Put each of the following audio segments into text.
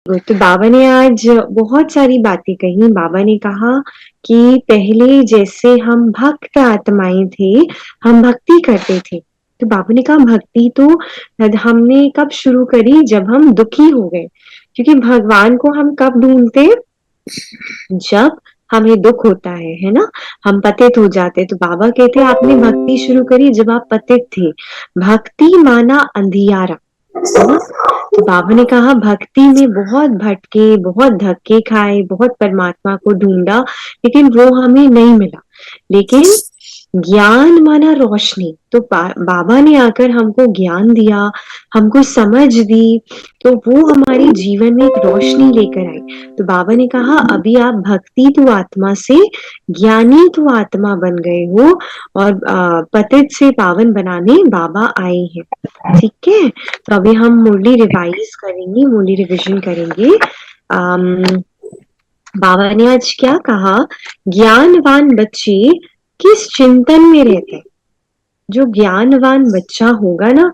तो बाबा ने आज बहुत सारी बातें कही। बाबा ने कहा कि पहले जैसे हम भक्त आत्माएं थे, हम भक्ति करते थे। तो बाबा ने कहा भक्ति तो हमने कब शुरू करी, जब हम दुखी हो गए। क्योंकि भगवान को हम कब ढूंढते, जब हमें दुख होता है ना, हम पतित हो जाते। तो बाबा कहते हैं आपने भक्ति शुरू करी जब आप पतित थे। भक्ति माना अंधियारा, है ना। तो बाबा ने कहा भक्ति में बहुत भटके, बहुत धक्के खाए, बहुत परमात्मा को ढूंढा, लेकिन वो हमें नहीं मिला। लेकिन ज्ञान माना रोशनी, तो बाबा ने आकर हमको ज्ञान दिया, हमको समझ दी, तो वो हमारे जीवन में एक रोशनी लेकर आई। तो बाबा ने कहा अभी आप भक्ति तो आत्मा से ज्ञानी तो आत्मा बन गए हो, और पतित से पावन बनाने बाबा आए हैं। ठीक है, तो अभी हम मुरली रिवाइज करेंगे, मुरली रिविजन करेंगे। बाबा ने आज क्या कहा, ज्ञानवान बच्चे किस चिंतन में रहते हैं। जो ज्ञानवान बच्चा होगा ना,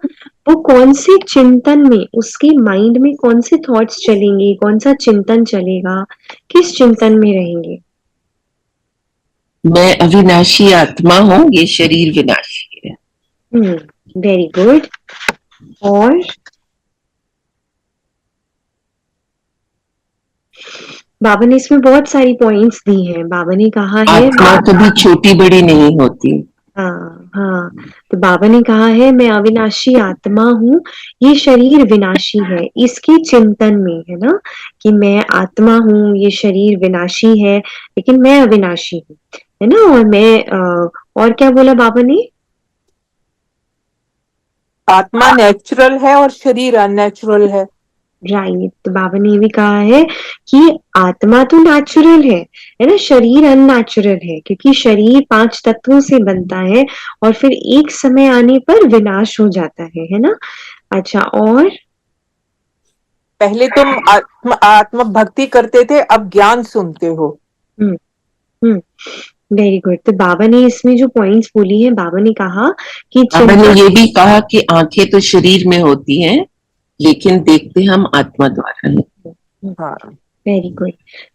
वो कौन से चिंतन में, उसके माइंड में कौन से थॉट्स चलेंगे, कौन सा चिंतन चलेगा, किस चिंतन में रहेंगे। मैं अविनाशी आत्मा हूँ, ये शरीर विनाशी है। Very good. और बाबा ने इसमें बहुत सारी पॉइंट्स दी हैं। बाबा ने कहा है आत्मा कभी छोटी बड़ी नहीं होती। हाँ हाँ, तो बाबा ने कहा है मैं अविनाशी आत्मा हूँ, ये शरीर विनाशी है। इसके चिंतन में है ना, कि मैं आत्मा हूँ, ये शरीर विनाशी है, लेकिन मैं अविनाशी हूँ, है ना। और मैं और क्या बोला बाबा ने, आत्मा नेचुरल है और शरीर अननेचुरल है। राइट। तो बाबा ने भी कहा है कि आत्मा तो नेचुरल है ना, शरीर अननेचुरल है, क्योंकि शरीर 5 तत्वों से बनता है और फिर एक समय आने पर विनाश हो जाता है ना। अच्छा, और पहले तुम आत्म भक्ति करते थे, अब ज्ञान सुनते हो। हम्म हम्म वेरी गुड। तो बाबा ने इसमें जो पॉइंट्स बोली है, बाबा ने कहा कि बाबा ने चिंता, ये भी कहा कि आंखें तो शरीर में होती हैं, लेकिन देखते हम आत्मा द्वारा है। हाँ, वेरी गुड।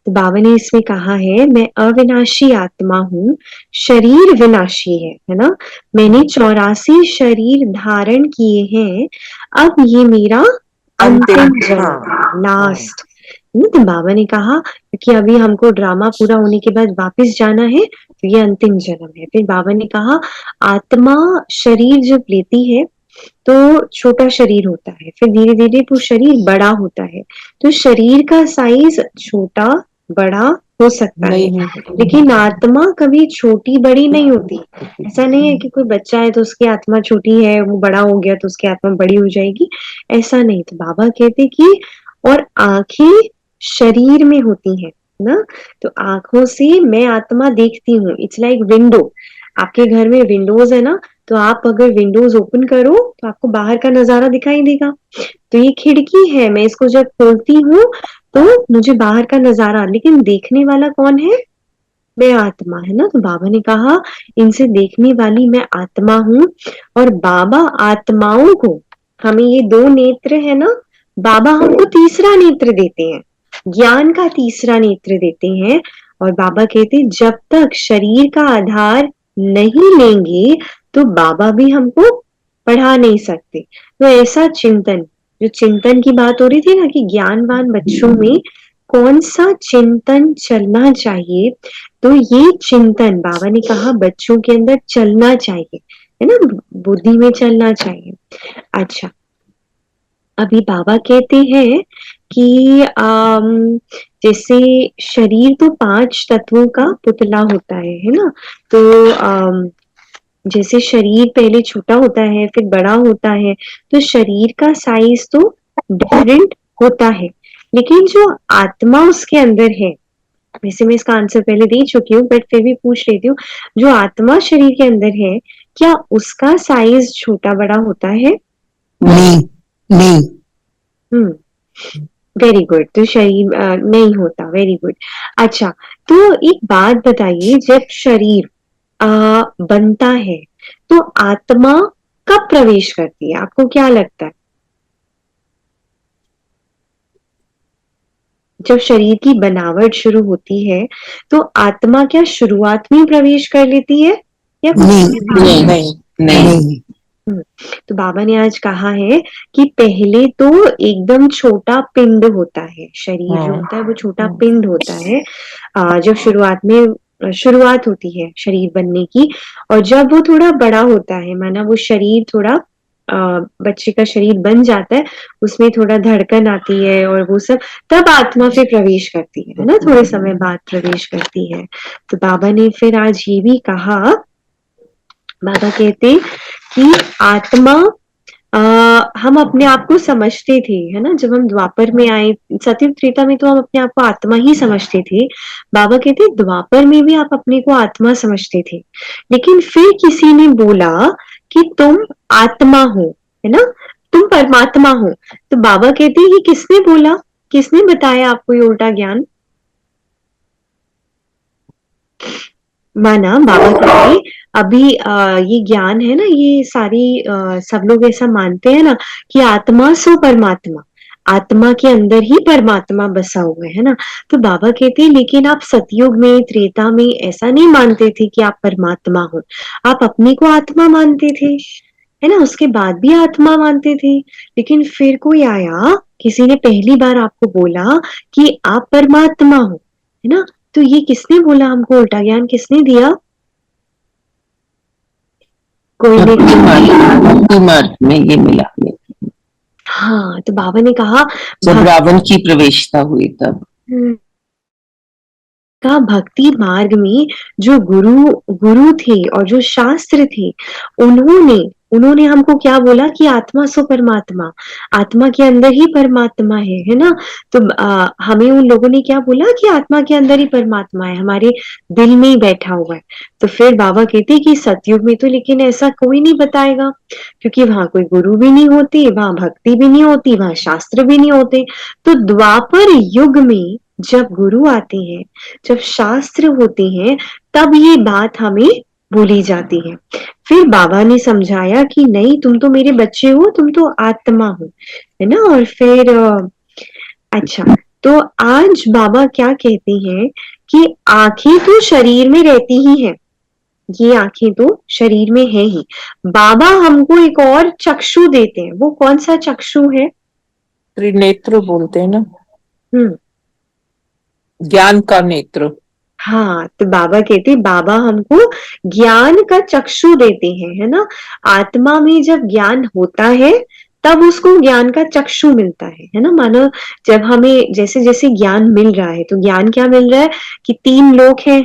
तो बाबा ने इसमें कहा है मैं अविनाशी आत्मा हूँ, शरीर विनाशी है ना। मैंने 84 शरीर धारण किए हैं, अब ये मेरा अंतिम। अंतिम जन्म हाँ है, हाँ। लास्ट। तो बाबा ने कहा कि अभी हमको ड्रामा पूरा होने के बाद वापस जाना है, तो ये अंतिम जन्म है। फिर बाबा ने कहा आत्मा शरीर जब लेती है तो छोटा शरीर होता है, फिर धीरे धीरे वो शरीर बड़ा होता है। तो शरीर का साइज छोटा बड़ा हो सकता है, नहीं। लेकिन आत्मा कभी छोटी बड़ी नहीं होती। ऐसा नहीं है कि कोई बच्चा है तो उसकी आत्मा छोटी है, वो बड़ा हो गया तो उसकी आत्मा बड़ी हो जाएगी, ऐसा नहीं। तो बाबा कहते कि और आंखें शरीर में होती हैं ना, तो आंखों से मैं आत्मा देखती हूँ। It's like window. आपके घर में विंडोज है ना, तो आप अगर विंडोज ओपन करो तो आपको बाहर का नजारा दिखाई देगा। तो ये खिड़की है, मैं इसको जब खोलती हूँ तो मुझे बाहर का नजारा, लेकिन देखने वाला कौन है, मैं आत्मा, है ना। तो बाबा ने कहा इनसे देखने वाली मैं आत्मा हूँ। और बाबा आत्माओं को, हमें ये 2 नेत्र है ना, बाबा हमको तीसरा नेत्र देते हैं, ज्ञान का तीसरा नेत्र देते हैं। और बाबा कहते जब तक शरीर का आधार नहीं लेंगे तो बाबा भी हमको पढ़ा नहीं सकते। तो ऐसा चिंतन, जो चिंतन की बात हो रही थी ना, कि ज्ञानवान बच्चों में कौन सा चिंतन चलना चाहिए, तो ये चिंतन बाबा ने कहा बच्चों के अंदर चलना चाहिए, है ना, बुद्धि में चलना चाहिए। अच्छा, अभी बाबा कहते हैं कि जैसे शरीर तो 5 तत्वों का पुतला होता है ना। तो जैसे शरीर पहले छोटा होता है फिर बड़ा होता है, तो शरीर का साइज तो डिफरेंट होता है, लेकिन जो आत्मा उसके अंदर है, वैसे मैं इसका आंसर पहले दे चुकी हूँ बट फिर भी पूछ लेती हूँ, जो आत्मा शरीर के अंदर है, क्या उसका साइज छोटा बड़ा होता है। नहीं, नहीं। हम्म वेरी गुड। तो शरीर नहीं होता, वेरी गुड। अच्छा, तो एक बात बताइए, जब शरीर बनता है तो आत्मा कब प्रवेश करती है, आपको क्या लगता है। जब शरीर की बनावट शुरू होती है तो आत्मा क्या शुरुआत में प्रवेश कर लेती है या कुछ नहीं, समय बाद? नहीं नहीं। नहीं नहीं, तो बाबा ने आज कहा है कि पहले तो एकदम छोटा पिंड होता है, शरीर जो होता है वो छोटा पिंड होता है। जब शुरुआत में शुरुआत होती है शरीर बनने की, और जब वो थोड़ा बड़ा होता है, माना वो शरीर थोड़ा बच्चे का शरीर बन जाता है, उसमें थोड़ा धड़कन आती है और वो सब, तब आत्मा फिर प्रवेश करती है ना, थोड़े समय बाद प्रवेश करती है। तो बाबा ने फिर आज ये भी कहा, बाबा कहते कि आत्मा हम अपने आप को समझते थे, है ना, जब हम द्वापर में आए, सतयुग त्रेता में तो हम अपने आप को आत्मा ही समझते थे। बाबा कहते द्वापर में भी आप अपने को आत्मा समझते थे, लेकिन फिर किसी ने बोला कि तुम आत्मा हो, है ना, तुम परमात्मा हो। तो बाबा कहते ये किसने बोला, किसने बताया आपको ये उल्टा ज्ञान? माना बाबा कहते अभी ये ज्ञान है ना, ये सारी सब लोग ऐसा मानते हैं ना कि आत्मा सो परमात्मा, आत्मा के अंदर ही परमात्मा बसा हुआ है ना। तो बाबा कहते हैं लेकिन आप सतयुग में त्रेता में ऐसा नहीं मानते थे कि आप परमात्मा हो, आप अपने को आत्मा मानते थे, है ना, उसके बाद भी आत्मा मानते थे। लेकिन फिर कोई आया, किसी ने पहली बार आपको बोला कि आप परमात्मा हो, है ना। तो ये किसने बोला हमको, उल्टा ज्ञान किसने दिया? कोई ने। भक्ति मार्ग में ये मिला हमें। हाँ, तो बाबा ने कहा जब रावण की प्रवेशता हुई तब का भक्ति मार्ग में जो गुरु गुरु थे और जो शास्त्र थे, उन्होंने उन्होंने हमको क्या बोला कि आत्मा सो परमात्मा, आत्मा के अंदर ही परमात्मा है ना। तो हमें उन लोगों ने क्या बोला कि आत्मा के अंदर ही परमात्मा है, हमारे दिल में ही बैठा हुआ है। तो फिर बाबा कहते कि सतयुग में तो लेकिन ऐसा कोई नहीं बताएगा, क्योंकि वहां कोई गुरु भी नहीं होती, वहां भक्ति भी नहीं होती, वहां शास्त्र भी नहीं होते। तो द्वापर युग में जब गुरु आते हैं, जब शास्त्र होते हैं, तब ये बात हमें बोली जाती है। फिर बाबा ने समझाया कि नहीं, तुम तो मेरे बच्चे हो, तुम तो आत्मा हो, है ना। और फिर अच्छा, तो आज बाबा क्या कहते हैं कि आंखें तो शरीर में रहती ही है, ये आंखें तो शरीर में है ही। बाबा हमको एक और चक्षु देते हैं, वो कौन सा चक्षु है? त्रिनेत्र बोलते हैं ना, हम्म, ज्ञान का नेत्र। हाँ, तो बाबा कहते बाबा हमको ज्ञान का चक्षु देते हैं, है ना। आत्मा में जब ज्ञान होता है तब उसको ज्ञान का चक्षु मिलता है ना। मानो जब हमें जैसे जैसे ज्ञान मिल रहा है, तो ज्ञान क्या मिल रहा है कि 3 लोक है,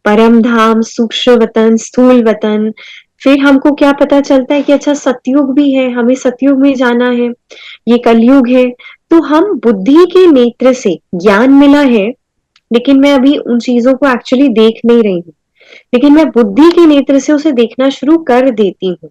परम धाम, सूक्ष्म वतन, स्थूल वतन। फिर हमको क्या पता चलता है कि अच्छा सतयुग भी है, हमें सतयुग में जाना है, ये कलयुग है। तो हम बुद्धि के नेत्र से ज्ञान मिला है, लेकिन मैं अभी उन चीजों को एक्चुअली देख नहीं रही हूँ, लेकिन मैं बुद्धि के नेत्र से उसे देखना शुरू कर देती हूँ,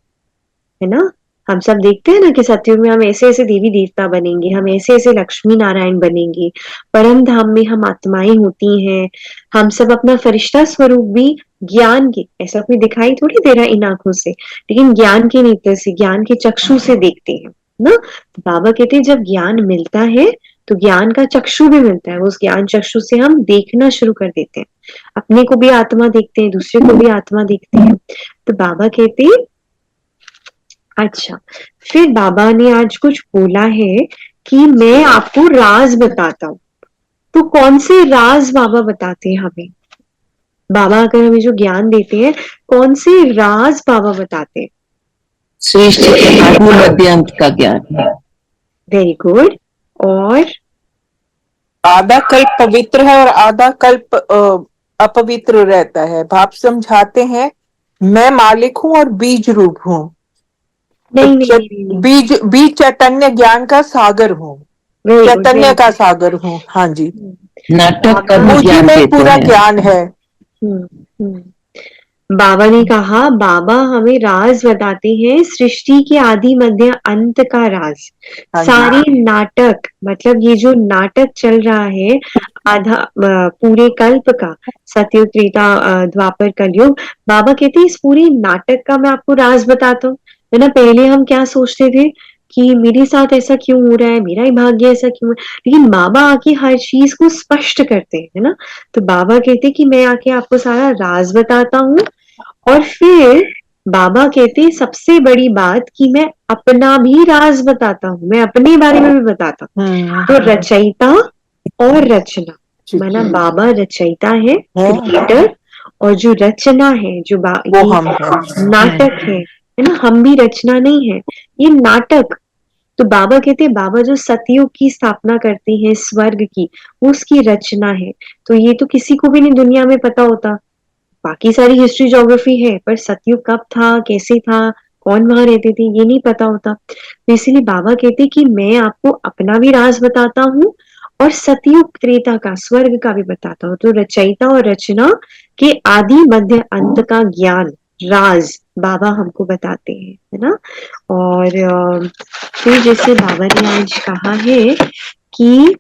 है ना। हम सब देखते हैं ना कि सतयुग में हम ऐसे ऐसे देवी देवता बनेंगे, हम ऐसे ऐसे लक्ष्मी नारायण बनेंगे, परम धाम में हम आत्माएं होती हैं, हम सब अपना फरिश्ता स्वरूप भी ज्ञान के, ऐसा कोई दिखाई थोड़ी दे रहा इन आंखों से, लेकिन ज्ञान के नेत्र से, ज्ञान के चक्षु से देखते हैं ना। तो बाबा कहते हैं जब ज्ञान मिलता है तो ज्ञान का चक्षु भी मिलता है, उस ज्ञान चक्षु से हम देखना शुरू कर देते हैं, अपने को भी आत्मा देखते हैं, दूसरे को भी आत्मा देखते हैं। तो बाबा कहते हैं अच्छा, फिर बाबा ने आज कुछ बोला है कि मैं आपको राज बताता हूँ। तो कौन से राज बाबा बताते हैं हमें? बाबा अगर हमें जो ज्ञान देते हैं, कौन से राज बाबा बताते हैं? श्रेष्ठ आत्म मध्य अंत का ज्ञान है। Very good. और आधा कल्प पवित्र है और आधा कल्प अपवित्र रहता है। भाप समझाते हैं मैं मालिक हूँ और बीज रूप हूँ। नहीं नहीं नहीं नहीं, बीज बीज चैतन्य ज्ञान का सागर हूँ, वेरी गुड चैतन्य वेरी का गुड। सागर हूँ। हाँ जी, नाटक का भी मुझ ज्ञान में देते पूरा हैं। ज्ञान है। हम्म। बाबा ने कहा, बाबा हमें राज बताते हैं, सृष्टि के आदि मध्य अंत का राज। हाँ जी, सारे नाटक, मतलब ये जो नाटक चल रहा है आधा पूरे कल्प का, सतयुग त्रेता द्वापर कलयुग, बाबा कहते हैं इस पूरे नाटक का मैं आपको राज बताता हूँ, है ना। पहले हम क्या सोचते थे कि मेरे साथ ऐसा क्यों हो रहा है, मेरा ही भाग्य ऐसा क्यों है। लेकिन बाबा आके हर चीज को स्पष्ट करते हैं, है ना। तो बाबा कहते कि मैं आके आपको सारा राज बताता हूँ, और फिर बाबा कहते सबसे बड़ी बात कि मैं अपना भी राज बताता हूँ, मैं अपने बारे में भी बताता हूँ। तो रचयिता और रचना, माना बाबा रचयिता है, क्रिएटर, और जो रचना है, जो वो ये हम हैं। नाटक है ना, हम भी रचना नहीं है, ये नाटक। तो बाबा कहते हैं बाबा जो सतयुग की स्थापना करते हैं, स्वर्ग की, वो उसकी रचना है। तो ये तो किसी को भी नहीं दुनिया में पता होता, बाकी सारी हिस्ट्री ज्योग्राफी है, पर सतयुग कब था, कैसे था, कौन वहां रहते थे, ये नहीं पता होता। तो इसीलिए बाबा कहते कि मैं आपको अपना भी राज बताता हूँ, और सतयुग त्रेता का, स्वर्ग का भी बताता हूँ। तो रचयिता और रचना के आदि मध्य अंत का ज्ञान, राज बाबा हमको बताते हैं, है ना। और फिर जैसे बाबा ने आज कहा है कि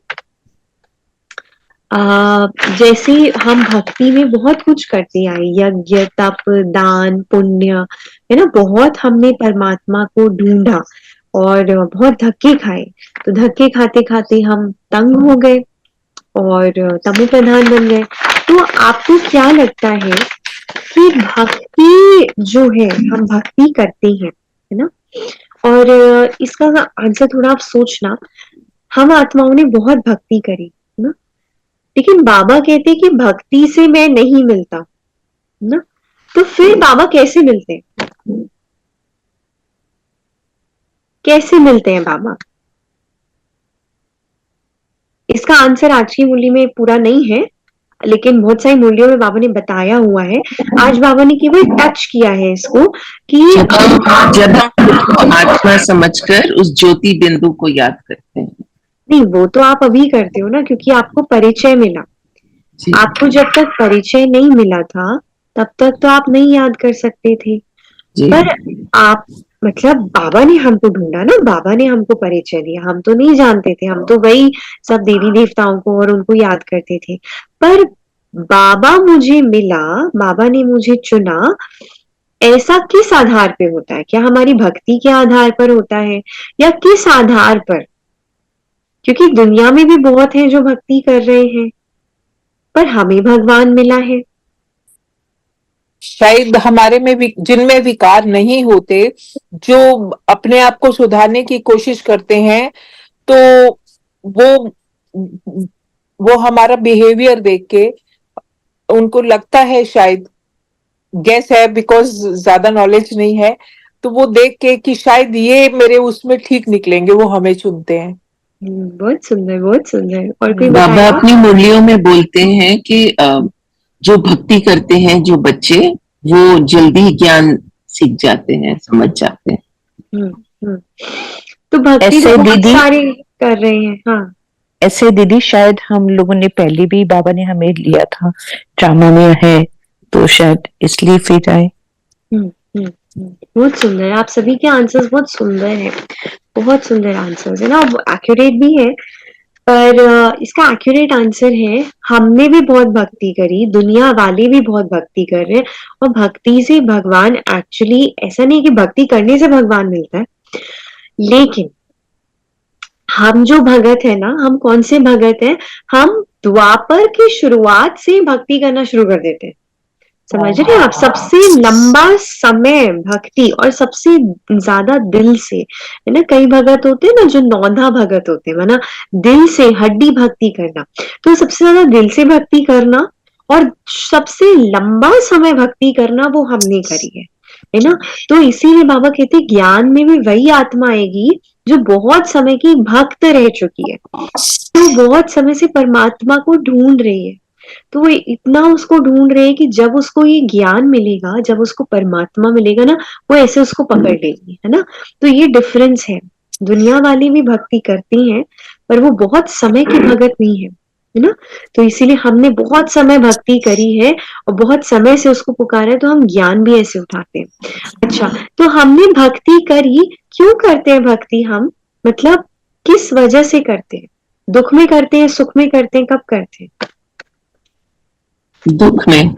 जैसे हम भक्ति में बहुत कुछ करते आए, यज्ञ, तप, दान, पुण्य, है ना, बहुत हमने परमात्मा को ढूंढा और बहुत धक्के खाए। तो धक्के खाते खाते हम तंग हो गए और तमो प्रधान बन गए। तो आपको क्या लगता है कि भक्ति जो है, हम भक्ति करते हैं, है ना, और इसका आंसर थोड़ा आप सोचना। हम आत्माओं ने बहुत भक्ति करी, है ना, लेकिन बाबा कहते हैं कि भक्ति से मैं नहीं मिलता, है ना। तो फिर बाबा कैसे मिलते हैं, कैसे मिलते हैं बाबा? इसका आंसर आज की मूल्य में पूरा नहीं है, लेकिन बहुत सारी मूल्यों में बाबा ने बताया हुआ है। आज बाबा ने केवल टच किया है इसको कि जब हम आत्मा समझकर उस ज्योति बिंदु को याद करते हैं। नहीं, वो तो आप अभी करते हो ना, क्योंकि आपको परिचय मिला। आपको जब तक परिचय नहीं मिला था, तब तक तो आप नहीं याद कर सकते थे। पर आप, मतलब बाबा ने हमको ढूंढा ना, बाबा ने हमको परिचय दिया, हम तो नहीं जानते थे, हम तो वही सब देवी देवताओं को और उनको याद करते थे। पर बाबा मुझे मिला, बाबा ने मुझे चुना, ऐसा किस आधार पे होता है? क्या हमारी भक्ति के आधार पर होता है, या किस आधार पर? क्योंकि दुनिया में भी बहुत है जो भक्ति कर रहे हैं, पर हमें भगवान मिला है। शायद हमारे में भी जिनमें विकार नहीं होते, जो अपने आप को सुधारने की कोशिश करते हैं, तो वो वो हमारा बिहेवियर देख के उनको लगता है, शायद गैस है, बिकॉज ज्यादा नॉलेज नहीं है, तो वो देख के कि शायद ये मेरे उसमें ठीक निकलेंगे, वो हमें चुनते हैं। बहुत सुंदर, बहुत सुंदर। और कोई बाबा बताएगा? अपनी मुरलियों में बोलते हैं कि जो भक्ति करते हैं जो बच्चे, वो जल्दी ज्ञान सीख जाते हैं, समझ जाते हैं। हम्म। तो भक्ति ऐसे तो बहुत दीदी, सारे कर रहे हैं। हाँ, ऐसे दीदी शायद हम लोगों ने पहले भी बाबा ने हमें लिया था, ड्रामा में है, तो शायद इसलिए फिर आए। बहुत सुंदर। आप सभी के आंसर्स बहुत सुंदर हैं, बहुत सुंदर आंसर्स है ना, एक्यूरेट भी है। पर इसका एक्यूरेट आंसर है, हमने भी बहुत भक्ति करी, दुनिया वाले भी बहुत भक्ति कर रहे हैं, और भक्ति से भगवान, एक्चुअली ऐसा नहीं कि भक्ति करने से भगवान मिलता है, लेकिन हम जो भगत है ना, हम कौन से भगत हैं, हम द्वापर की शुरुआत से भक्ति करना शुरू कर देते हैं। समझ रहे हैं आप? सबसे लंबा समय भक्ति, और सबसे ज्यादा दिल से, है ना। कई भगत होते हैं ना जो नौधा भगत होते हैं, ना, दिल से हड्डी भक्ति करना। तो सबसे ज्यादा दिल से भक्ति करना और सबसे लंबा समय भक्ति करना, वो हमने करी है ना। तो इसीलिए बाबा कहते ज्ञान में भी वही आत्मा आएगी जो बहुत समय की भक्त रह चुकी है, तो बहुत समय से परमात्मा को ढूंढ रही है। तो वो इतना उसको ढूंढ रहे हैं कि जब उसको ये ज्ञान मिलेगा, जब उसको परमात्मा मिलेगा ना, वो ऐसे उसको पकड़ लेगी, है ना। तो ये डिफरेंस है। दुनिया वाली भी भक्ति करती हैं, पर वो बहुत समय की भगत नहीं है ना। तो इसीलिए हमने बहुत समय भक्ति करी है और बहुत समय से उसको पुकारा है, तो हम ज्ञान भी ऐसे उठाते हैं। अच्छा, तो हमने भक्ति करी, क्यों करते हैं भक्ति हम? मतलब किस वजह से करते हैं? दुख में करते हैं, सुख में करते हैं, कब करते हैं? दुख में।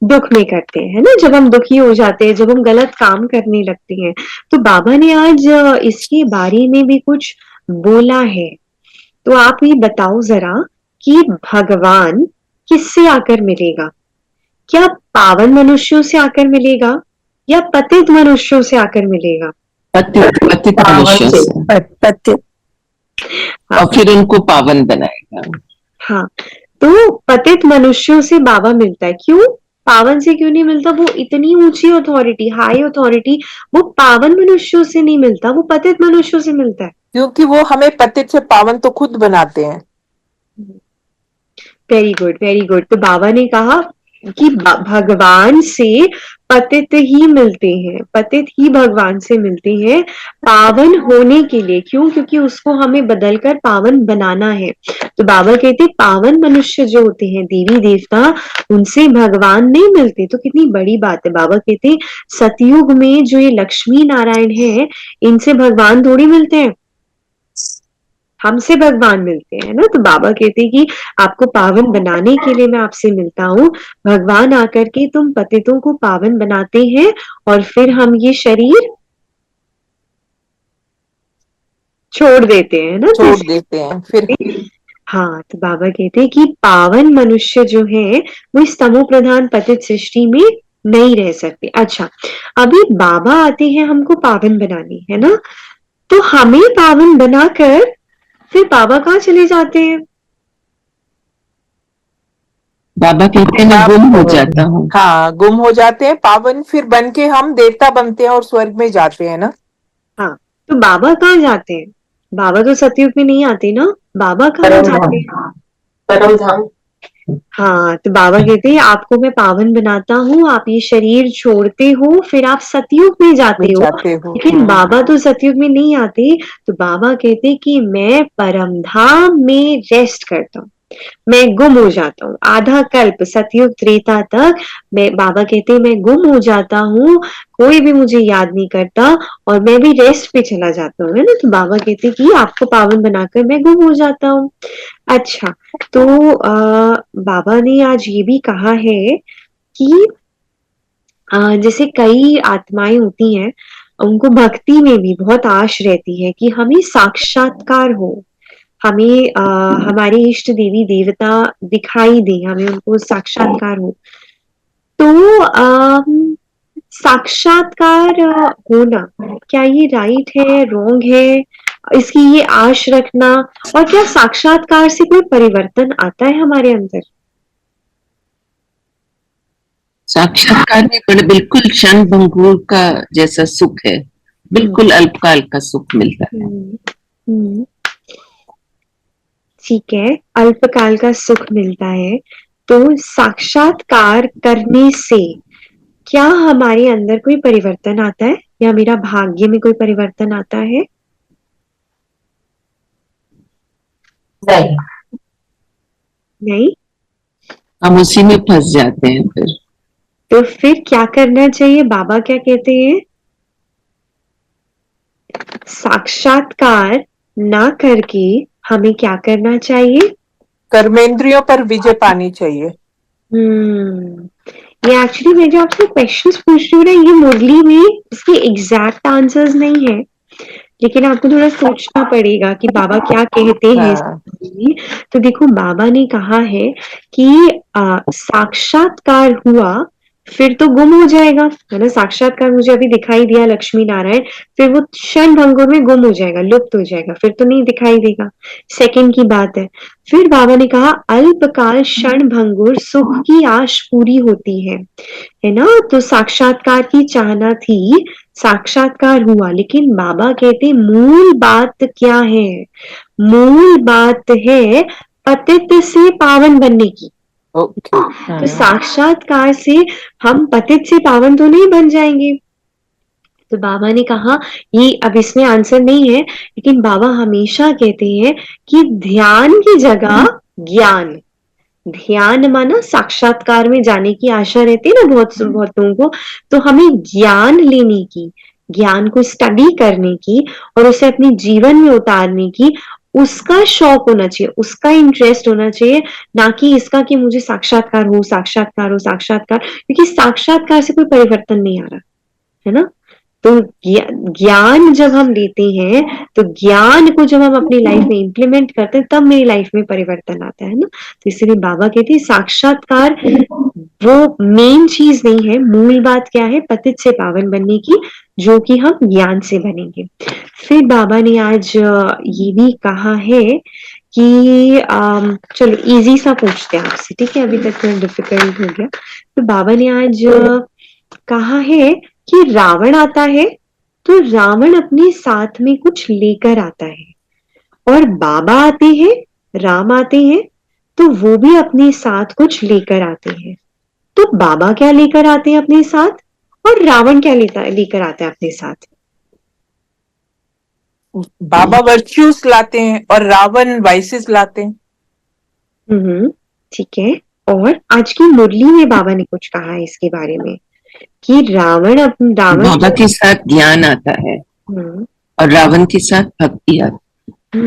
दुख में करते हैं, है ना? जब हम दुखी हो जाते हैं, जब हम गलत काम करने लगते हैं, तो बाबा ने आज इसके बारे में भी कुछ बोला है। तो आप ये बताओ जरा कि भगवान किससे आकर मिलेगा? क्या पावन मनुष्यों से आकर मिलेगा या पतित मनुष्यों से आकर मिलेगा? पतित पतित मनुष्यों से, पति और फिर उनको पावन बनाएगा। हाँ, तो पतित मनुष्यों से बाबा मिलता है। क्यों? पावन से क्यों नहीं मिलता? वो इतनी ऊंची अथॉरिटी, हाई अथॉरिटी, वो पावन मनुष्यों से नहीं मिलता, वो पतित मनुष्यों से मिलता है। क्योंकि वो हमें पतित से पावन तो खुद बनाते हैं। Very good, very good. तो बाबा ने कहा कि भगवान से पतित ही मिलते हैं, पतित ही भगवान से मिलते हैं पावन होने के लिए। क्यों? क्योंकि उसको हमें बदलकर पावन बनाना है। तो बाबा कहते पावन मनुष्य जो होते हैं, देवी देवता, उनसे भगवान नहीं मिलते। तो कितनी बड़ी बात है। बाबा कहते सतयुग में जो ये लक्ष्मी नारायण है, इनसे भगवान थोड़ी मिलते हैं, हमसे भगवान मिलते हैं ना। तो बाबा कहते कि आपको पावन बनाने के लिए मैं आपसे मिलता हूँ। भगवान आकर के तुम पतितों को पावन बनाते हैं और फिर हम ये शरीर छोड़ देते हैं ना। छोड़ देते हैं फिर। हाँ, तो बाबा कहते हैं कि पावन मनुष्य जो है वो इस तमो प्रधान पतित सृष्टि में नहीं रह सकते। अच्छा, अभी बाबा आते हैं हमको पावन बनाने, है ना? तो हमें पावन बनाकर फिर बाबा कहाँ चले जाते हैं? बाबा कहते हैं मैं गुम हो जाता हूँ। हाँ, गुम हो जाते हैं। पावन फिर बन के हम देवता बनते हैं और स्वर्ग में जाते हैं ना। हाँ, तो बाबा कहाँ जाते हैं? बाबा तो सतयुग में नहीं आते ना। बाबा कहाँ जाते हैं? परम धाम। हाँ, तो बाबा कहते हैं आपको मैं पावन बनाता हूँ, आप ये शरीर छोड़ते हो, फिर आप सतयुग में जाते हो। जाते हो। लेकिन बाबा तो सतयुग में नहीं आते। तो बाबा कहते कि मैं परम धाम में रेस्ट करता हूँ, मैं गुम हो जाता हूँ। आधा कल्प, सतयुग त्रेता तक मैं, बाबा कहते मैं गुम हो जाता हूँ, कोई भी मुझे याद नहीं करता और मैं भी रेस्ट पे चला जाता हूँ, है ना। तो बाबा कहते कि आपको पावन बनाकर मैं गुम हो जाता हूँ। अच्छा, तो बाबा ने आज ये भी कहा है कि जैसे कई आत्माएं होती हैं, उनको भक्ति में भी बहुत आश रहती है कि हमें साक्षात्कार हो, हमें हमारे इष्ट देवी देवता दिखाई दे, हमें उनको साक्षात्कार हो। तो साक्षात्कार होना, क्या ये राइट है, रॉन्ग है? इसकी ये आश रखना, और क्या साक्षात्कार से कोई परिवर्तन आता है हमारे अंदर? साक्षात्कार में बड़े बिल्कुल क्षण भंगुर का जैसा सुख है, बिल्कुल अल्पकाल का सुख मिलता है। हम्म, ठीक है, अल्पकाल का सुख मिलता है। तो साक्षात्कार करने से क्या हमारे अंदर कोई परिवर्तन आता है या मेरा भाग्य में कोई परिवर्तन आता है? नहीं, नहीं। हम उसी में फंस जाते हैं फिर। तो फिर क्या करना चाहिए? बाबा क्या कहते हैं? साक्षात्कार ना करके हमें क्या करना चाहिए? कर्मेंद्रियों पर विजय पानी चाहिए। ये एक्चुअली मैं जो आपसे क्वेश्चंस पूछ रही हूँ ना, ये मुरली में इसके एग्जैक्ट आंसर्स नहीं है, लेकिन आपको थोड़ा सोचना पड़ेगा कि बाबा क्या कहते हैं इस हाँ। बारे में। तो देखो, बाबा ने कहा है कि साक्षात्कार हुआ फिर तो गुम हो जाएगा, है ना। साक्षात्कार मुझे अभी दिखाई दिया लक्ष्मी नारायण, फिर वो क्षण भंगुर में गुम हो जाएगा, लुप्त हो जाएगा, फिर तो नहीं दिखाई देगा। सेकंड की बात है, फिर बाबा ने कहा अल्पकाल क्षण भंगुर सुख की आश पूरी होती है ना। तो साक्षात्कार की चाहना थी, साक्षात्कार हुआ, लेकिन बाबा कहते मूल बात क्या है? मूल बात है पतित से पावन बनने की। ओके। तो साक्षात्कार से हम पतित से पावन तो नहीं बन जाएंगे। तो बाबा ने कहा, ये अब इसमें आंसर नहीं है, लेकिन बाबा हमेशा कहते हैं कि ध्यान की जगह ज्ञान। ध्यान माना साक्षात्कार में जाने की आशा रहती है ना बहुत बहुत लोगों को, तो हमें ज्ञान लेने की, ज्ञान को स्टडी करने की और उसे अपने जीवन में उतारने की, उसका शौक होना चाहिए, उसका इंटरेस्ट होना चाहिए, ना कि इसका कि मुझे साक्षात्कार हो, साक्षात्कार हो, साक्षात्कार, क्योंकि साक्षात्कार से कोई परिवर्तन नहीं आ रहा, है ना? तो ज्ञान जब हम लेते हैं, तो ज्ञान को जब हम अपनी लाइफ में इम्प्लीमेंट करते हैं, तब मेरी लाइफ में परिवर्तन आता है ना। तो इसलिए बाबा कहते हैं साक्षात्कार वो मेन चीज नहीं है, मूल बात क्या है, पतित से पावन बनने की, जो कि हम ज्ञान से बनेंगे। फिर बाबा ने आज ये भी कहा है कि चलो इजी सा पूछते हैं आपसे, ठीक है, अभी तक डिफिकल्ट हो गया। तो बाबा ने आज कहा है कि रावण आता है तो रावण अपने साथ में कुछ लेकर आता है, और बाबा आते हैं, राम आते हैं, तो वो भी अपने साथ कुछ लेकर आते हैं। तो बाबा क्या लेकर आते हैं अपने साथ, और रावण क्या लेकर आता है अपने साथ? बाबा वर्च्यूज लाते हैं और रावण वाइसेस लाते हैं। ठीक है। और आज की मुरली में बाबा ने कुछ कहा है इसके बारे में कि रावण बाबा के साथ ज्ञान आता है हम्म और रावण के साथ भक्ति आती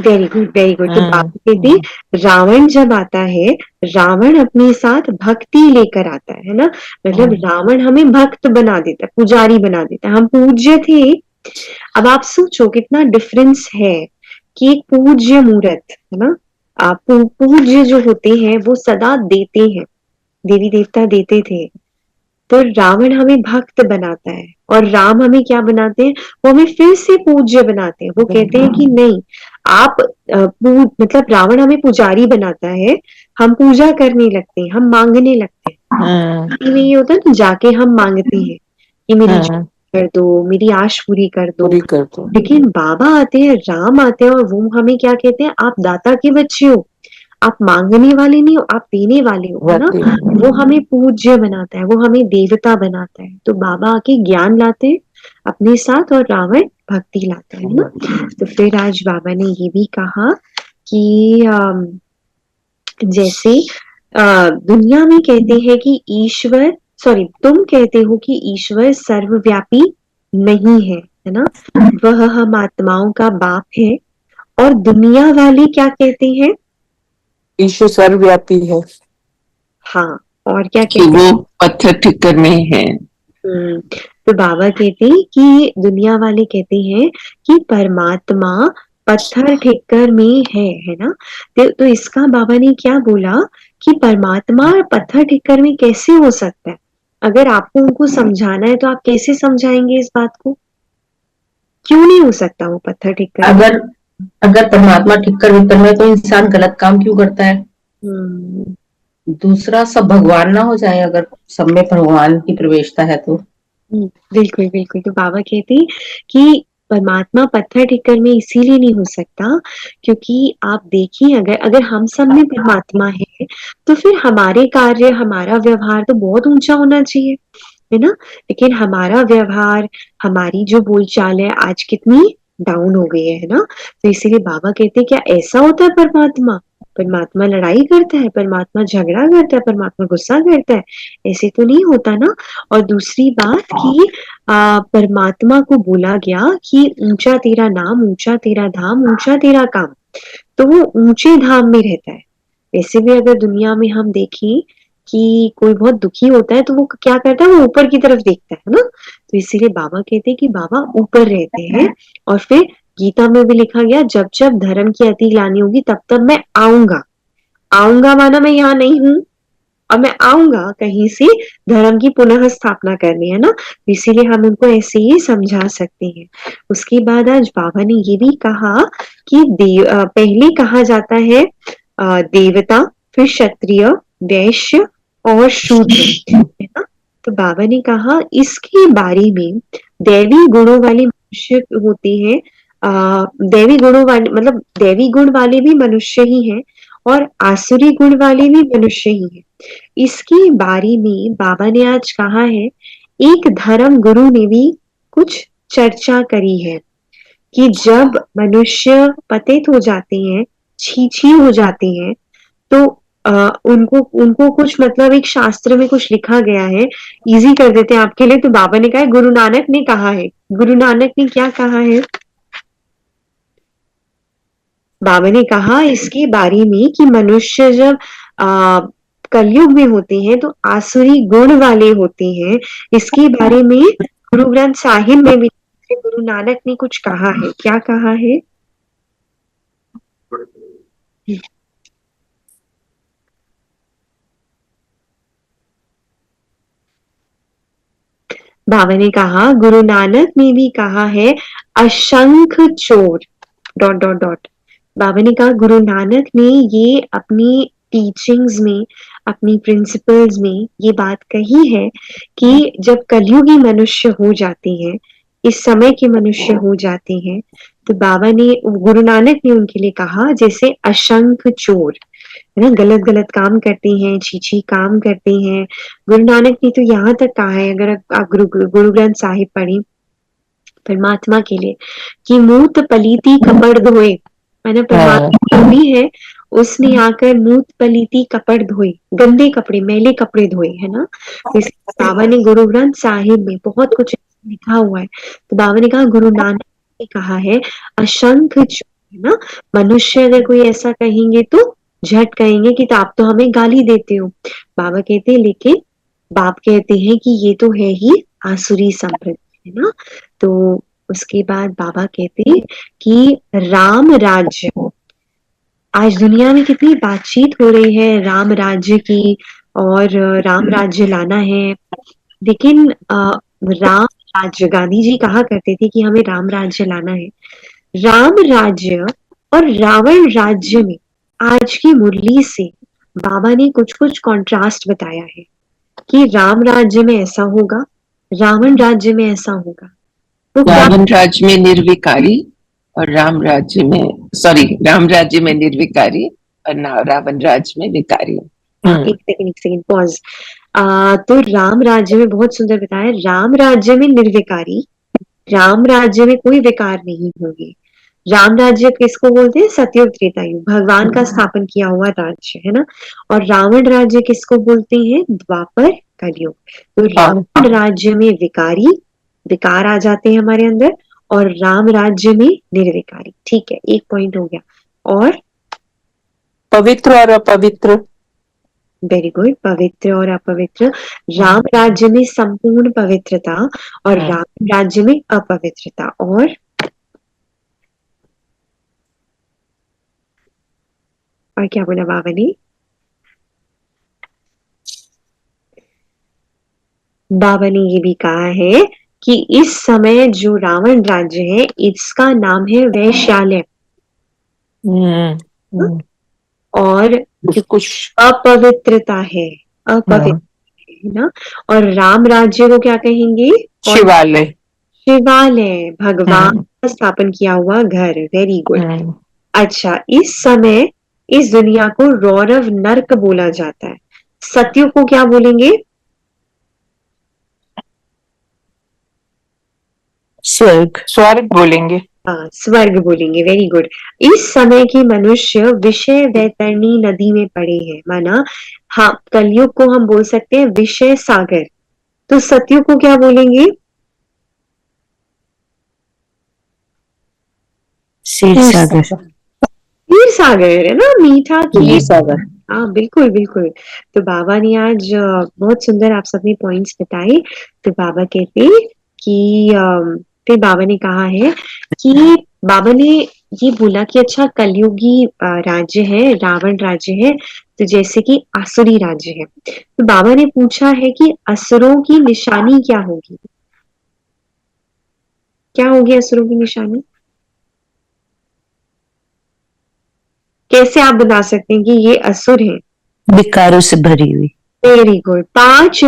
वेरी गुड, वेरी गुड। तो बाबा कहते रावण जब आता है, रावण अपने साथ भक्ति लेकर आता है ना, मतलब रावण हमें भक्त बना देता है, पुजारी बना देता है। हम पूज्य थे, अब आप सोचो कितना डिफरेंस है कि एक पूज्य मूर्त है ना, आप पूज्य जो होते हैं वो सदा देते हैं, देवी देवता देते थे, तो रावण हमें भक्त बनाता है, और राम हमें क्या बनाते हैं, वो हमें फिर से पूज्य बनाते हैं। वो कहते हैं कि नहीं, आप मतलब रावण हमें पुजारी बनाता है, हम पूजा करने लगते हैं, हम मांगने लगते हैं। ये होता है ना, जाके हम मांगते हैं कि मेरी कर दो, मेरी आश पूरी कर दो। लेकिन बाबा आते हैं, राम आते हैं, और वो हमें क्या कहते हैं, आप दाता के बच्चे हो, आप मांगने वाले नहीं हो, आप देने वाले हो, है ना। वो हमें पूज्य बनाता है, वो हमें देवता बनाता है। तो बाबा आके ज्ञान लाते हैं अपने साथ, और रावण भक्ति लाता है ना। तो फिर आज बाबा ने ये भी कहा कि जैसे दुनिया में कहते हैं कि ईश्वर, सॉरी, तुम कहते हो कि ईश्वर सर्वव्यापी नहीं है ना, वह हम आत्माओं का बाप है, और दुनिया वाले क्या कहते हैं, ईश्वर सर्वव्यापी है। हाँ, और क्या कि कहते हैं, वो पत्थर ठिक्कर में है। तो बाबा कहते हैं कि दुनिया वाले कहते हैं कि परमात्मा पत्थर ठिक्कर में है ना। तो इसका बाबा ने क्या बोला कि परमात्मा पत्थर ठिक्कर में कैसे हो सकता है? अगर आपको उनको समझाना है तो आप कैसे समझाएंगे इस बात को, क्यों नहीं हो सकता वो पत्थर ठिक्कर? अगर परमात्मा ठिक्कर विक्कर में, तो इंसान गलत काम क्यों करता है? दूसरा, सब भगवान ना हो जाए अगर सब में भगवान की प्रवेशता है तो। बिल्कुल बिल्कुल। तो बाबा कहते हैं कि परमात्मा पत्थर ठिक्कर में इसीलिए नहीं हो सकता क्योंकि आप देखिए, अगर हम सब में परमात्मा है तो फिर हमारे कार्य, हमारा व्यवहार तो बहुत ऊंचा होना चाहिए, है ना। लेकिन हमारा व्यवहार, हमारी जो बोलचाल है आज कितनी डाउन हो गई है ना। तो इसीलिए बाबा कहते हैं क्या ऐसा होता है परमात्मा? परमात्मा लड़ाई करता है, परमात्मा झगड़ा करता है, परमात्मा गुस्सा करता है? ऐसे तो नहीं होता ना। और दूसरी बात कि परमात्मा को बोला गया कि ऊंचा तेरा नाम, ऊंचा तेरा धाम, ऊंचा तेरा काम, तो वो ऊंचे धाम में रहता है। वैसे भी अगर दुनिया में हम देखें कि कोई बहुत दुखी होता है तो वो क्या करता है, वो ऊपर की तरफ देखता है ना। तो इसीलिए बाबा कहते हैं कि बाबा ऊपर रहते हैं। और फिर गीता में भी लिखा गया, जब जब धर्म की अति ग्लानि होगी तब तब मैं आऊंगा। आऊंगा माना मैं यहाँ नहीं हूं, और मैं आऊंगा कहीं से धर्म की पुनः स्थापना करनी है ना। इसीलिए हम उनको ऐसे ही समझा सकते हैं। उसके बाद आज बाबा ने ये भी कहा कि पहले कहा जाता है देवता, फिर क्षत्रिय, वैश्य और शूद्र, है ना। तो बाबा ने कहा इसके बारे में दैवी गुणों वाले मनुष्य होते हैं, दैवी गुणों वाले मतलब दैवी गुण वाले भी मनुष्य ही हैं, और आसुरी गुण वाले भी मनुष्य ही हैं। इसके बारे में बाबा ने आज कहा है, एक धर्म गुरु ने भी कुछ चर्चा करी है कि जब मनुष्य पतित हो जाते हैं, छी हो जाते हैं, तो उनको कुछ मतलब एक शास्त्र में कुछ लिखा गया है, इजी कर देते हैं आपके लिए। तो बाबा ने कहा, गुरु नानक ने कहा है। गुरु नानक ने क्या कहा है? बाबा ने कहा इसके बारे में कि मनुष्य जब कलयुग में होते हैं तो आसुरी गुण वाले होते हैं। इसके बारे में गुरु ग्रंथ साहिब में भी गुरु नानक ने कुछ कहा है। क्या कहा है? बाबा ने कहा, गुरु नानक ने भी कहा है, अशंख चोर डॉट डॉट डॉट। बाबा ने कहा गुरु नानक ने ये अपनी टीचिंग्स में, अपनी प्रिंसिपल्स में ये बात कही है कि जब कलयुगी मनुष्य हो जाते हैं, इस समय के मनुष्य हो जाते हैं, तो बाबा ने, गुरु नानक ने उनके लिए कहा जैसे अशंख चोर है ना, गलत गलत काम करते हैं, छी काम करते हैं। गुरु नानक ने तो यहाँ तक कहा है, अगर आप गुरु ग्रंथ साहिब पढ़ी परमात्मा के लिए, कि मूत पलीती कपड़ धोए, है ना, परमात्मा भी है, उसने आकर मूत पलीती कपड़ धोए, गंदे कपड़े, मैले कपड़े धोए, है ना। इस बाबा ने गुरु ग्रंथ साहिब में बहुत कुछ लिखा हुआ है। तो बाबा ने कहा गुरु नानक ने कहा है अशंख चोर, है ना। मनुष्य अगर कोई ऐसा कहेंगे तो झट कहेंगे कि तो आप तो हमें गाली देते हो। बाबा कहते हैं लेकिन बाप कहते हैं कि ये तो है ही आसुरी संप्रदाय, है ना। तो उसके बाद बाबा कहते हैं कि राम राज्य, आज दुनिया में कितनी बातचीत हो रही है राम राज्य की, और राम राज्य लाना है। लेकिन राम राज्य, गांधी जी कहा करते थे कि हमें राम राज्य लाना है। राम राज्य और रावण राज्य में आज की मुरली से बाबा ने कुछ कुछ कॉन्ट्रास्ट बताया है कि राम राज्य में ऐसा होगा, रावण राज्य में ऐसा होगा। तो क्या रावण राज्य में निर्विकारी और राम राज्य में, राम राज्य में निर्विकारी और रावण राज्य में विकारी। एक सेकंड पॉज। तो राम राज्य में बहुत सुंदर बताया, राम राज्य में निर्विकारी, राम राज्य में कोई विकार नहीं होंगे। राम राज्य किसको बोलते हैं? सतयुग त्रेतायुग, भगवान का स्थापन किया हुआ राज्य, है ना। और रावण राज्य किसको बोलते हैं? द्वापर कलयुग। तो रावण राज्य में विकारी, विकार आ जाते हैं हमारे अंदर, और राम राज्य में निर्विकारी। ठीक है, एक पॉइंट हो गया। और पवित्र और अपवित्र, वेरी गुड, पवित्र और अपवित्र। राम राज्य में संपूर्ण पवित्रता और राम राज्य में अपवित्रता। और क्या बोला बाबा ने? बाबा ने ये भी कहा है कि इस समय जो रावण राज्य है इसका नाम है वैश्यालय, और कुछ अपवित्रता है, अपवित्र है ना। और राम राज्य को क्या कहेंगे? शिवालय, शिवालय, भगवान का स्थापन किया हुआ घर। Very good. अच्छा, इस समय इस दुनिया को रौरव नर्क बोला जाता है। सत्युग को क्या बोलेंगे? स्वर्ग, स्वर्ग बोलेंगे। स्वर्ग बोलेंगे। Very good. इस समय के मनुष्य विषय वैतरणी नदी में पड़े हैं, माना हाँ, कलयुग को हम बोल सकते हैं विषय सागर। तो सत्युग को क्या बोलेंगे? क्षीर सागर, क्षीर सागर, है ना, मीठा खीर सागर। हाँ, बिल्कुल बिल्कुल। तो बाबा ने आज बहुत सुंदर आप सबने पॉइंट्स बताए। तो बाबा कहते कि फिर बाबा ने कहा है कि बाबा ने ये बोला कि अच्छा, कलयुगी राज्य है, रावण राज्य है, तो जैसे कि आसुरी राज्य है। तो बाबा ने पूछा है कि असुरों की निशानी क्या होगी? क्या होगी असुरों की निशानी? कैसे आप बता सकते हैं कि ये असुर है? विकारों से भरी हुई। Very good. पांच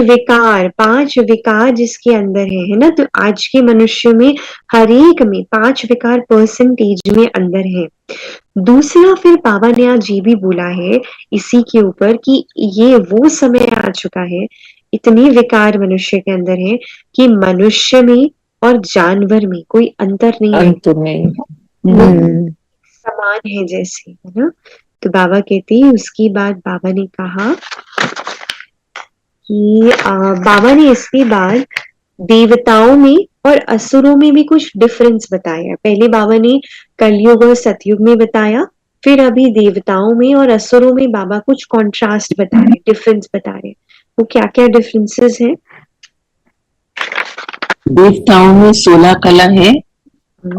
विकार जिसके अंदर है ना। तो आज के मनुष्य में हर एक में 5 विकार परसेंटेज में अंदर है। दूसरा, फिर बाबा ने आज ये भी बोला है इसी के ऊपर कि ये वो समय आ चुका है, इतने विकार मनुष्य के अंदर है कि मनुष्य में और जानवर में कोई अंतर नहीं है, अंत नहीं। समान है जैसे, है ना। तो बाबा कहते हैं, उसके बाद बाबा ने कहा कि बाबा ने इसके बाद देवताओं में और असुरों में भी कुछ डिफरेंस बताया। पहले बाबा ने कलयुग और सतयुग में बताया, फिर अभी देवताओं में और असुरों में बाबा कुछ कॉन्ट्रास्ट बता रहे, डिफरेंस बता रहे। वो क्या क्या डिफरेंसेस हैं? देवताओं में 16 कला है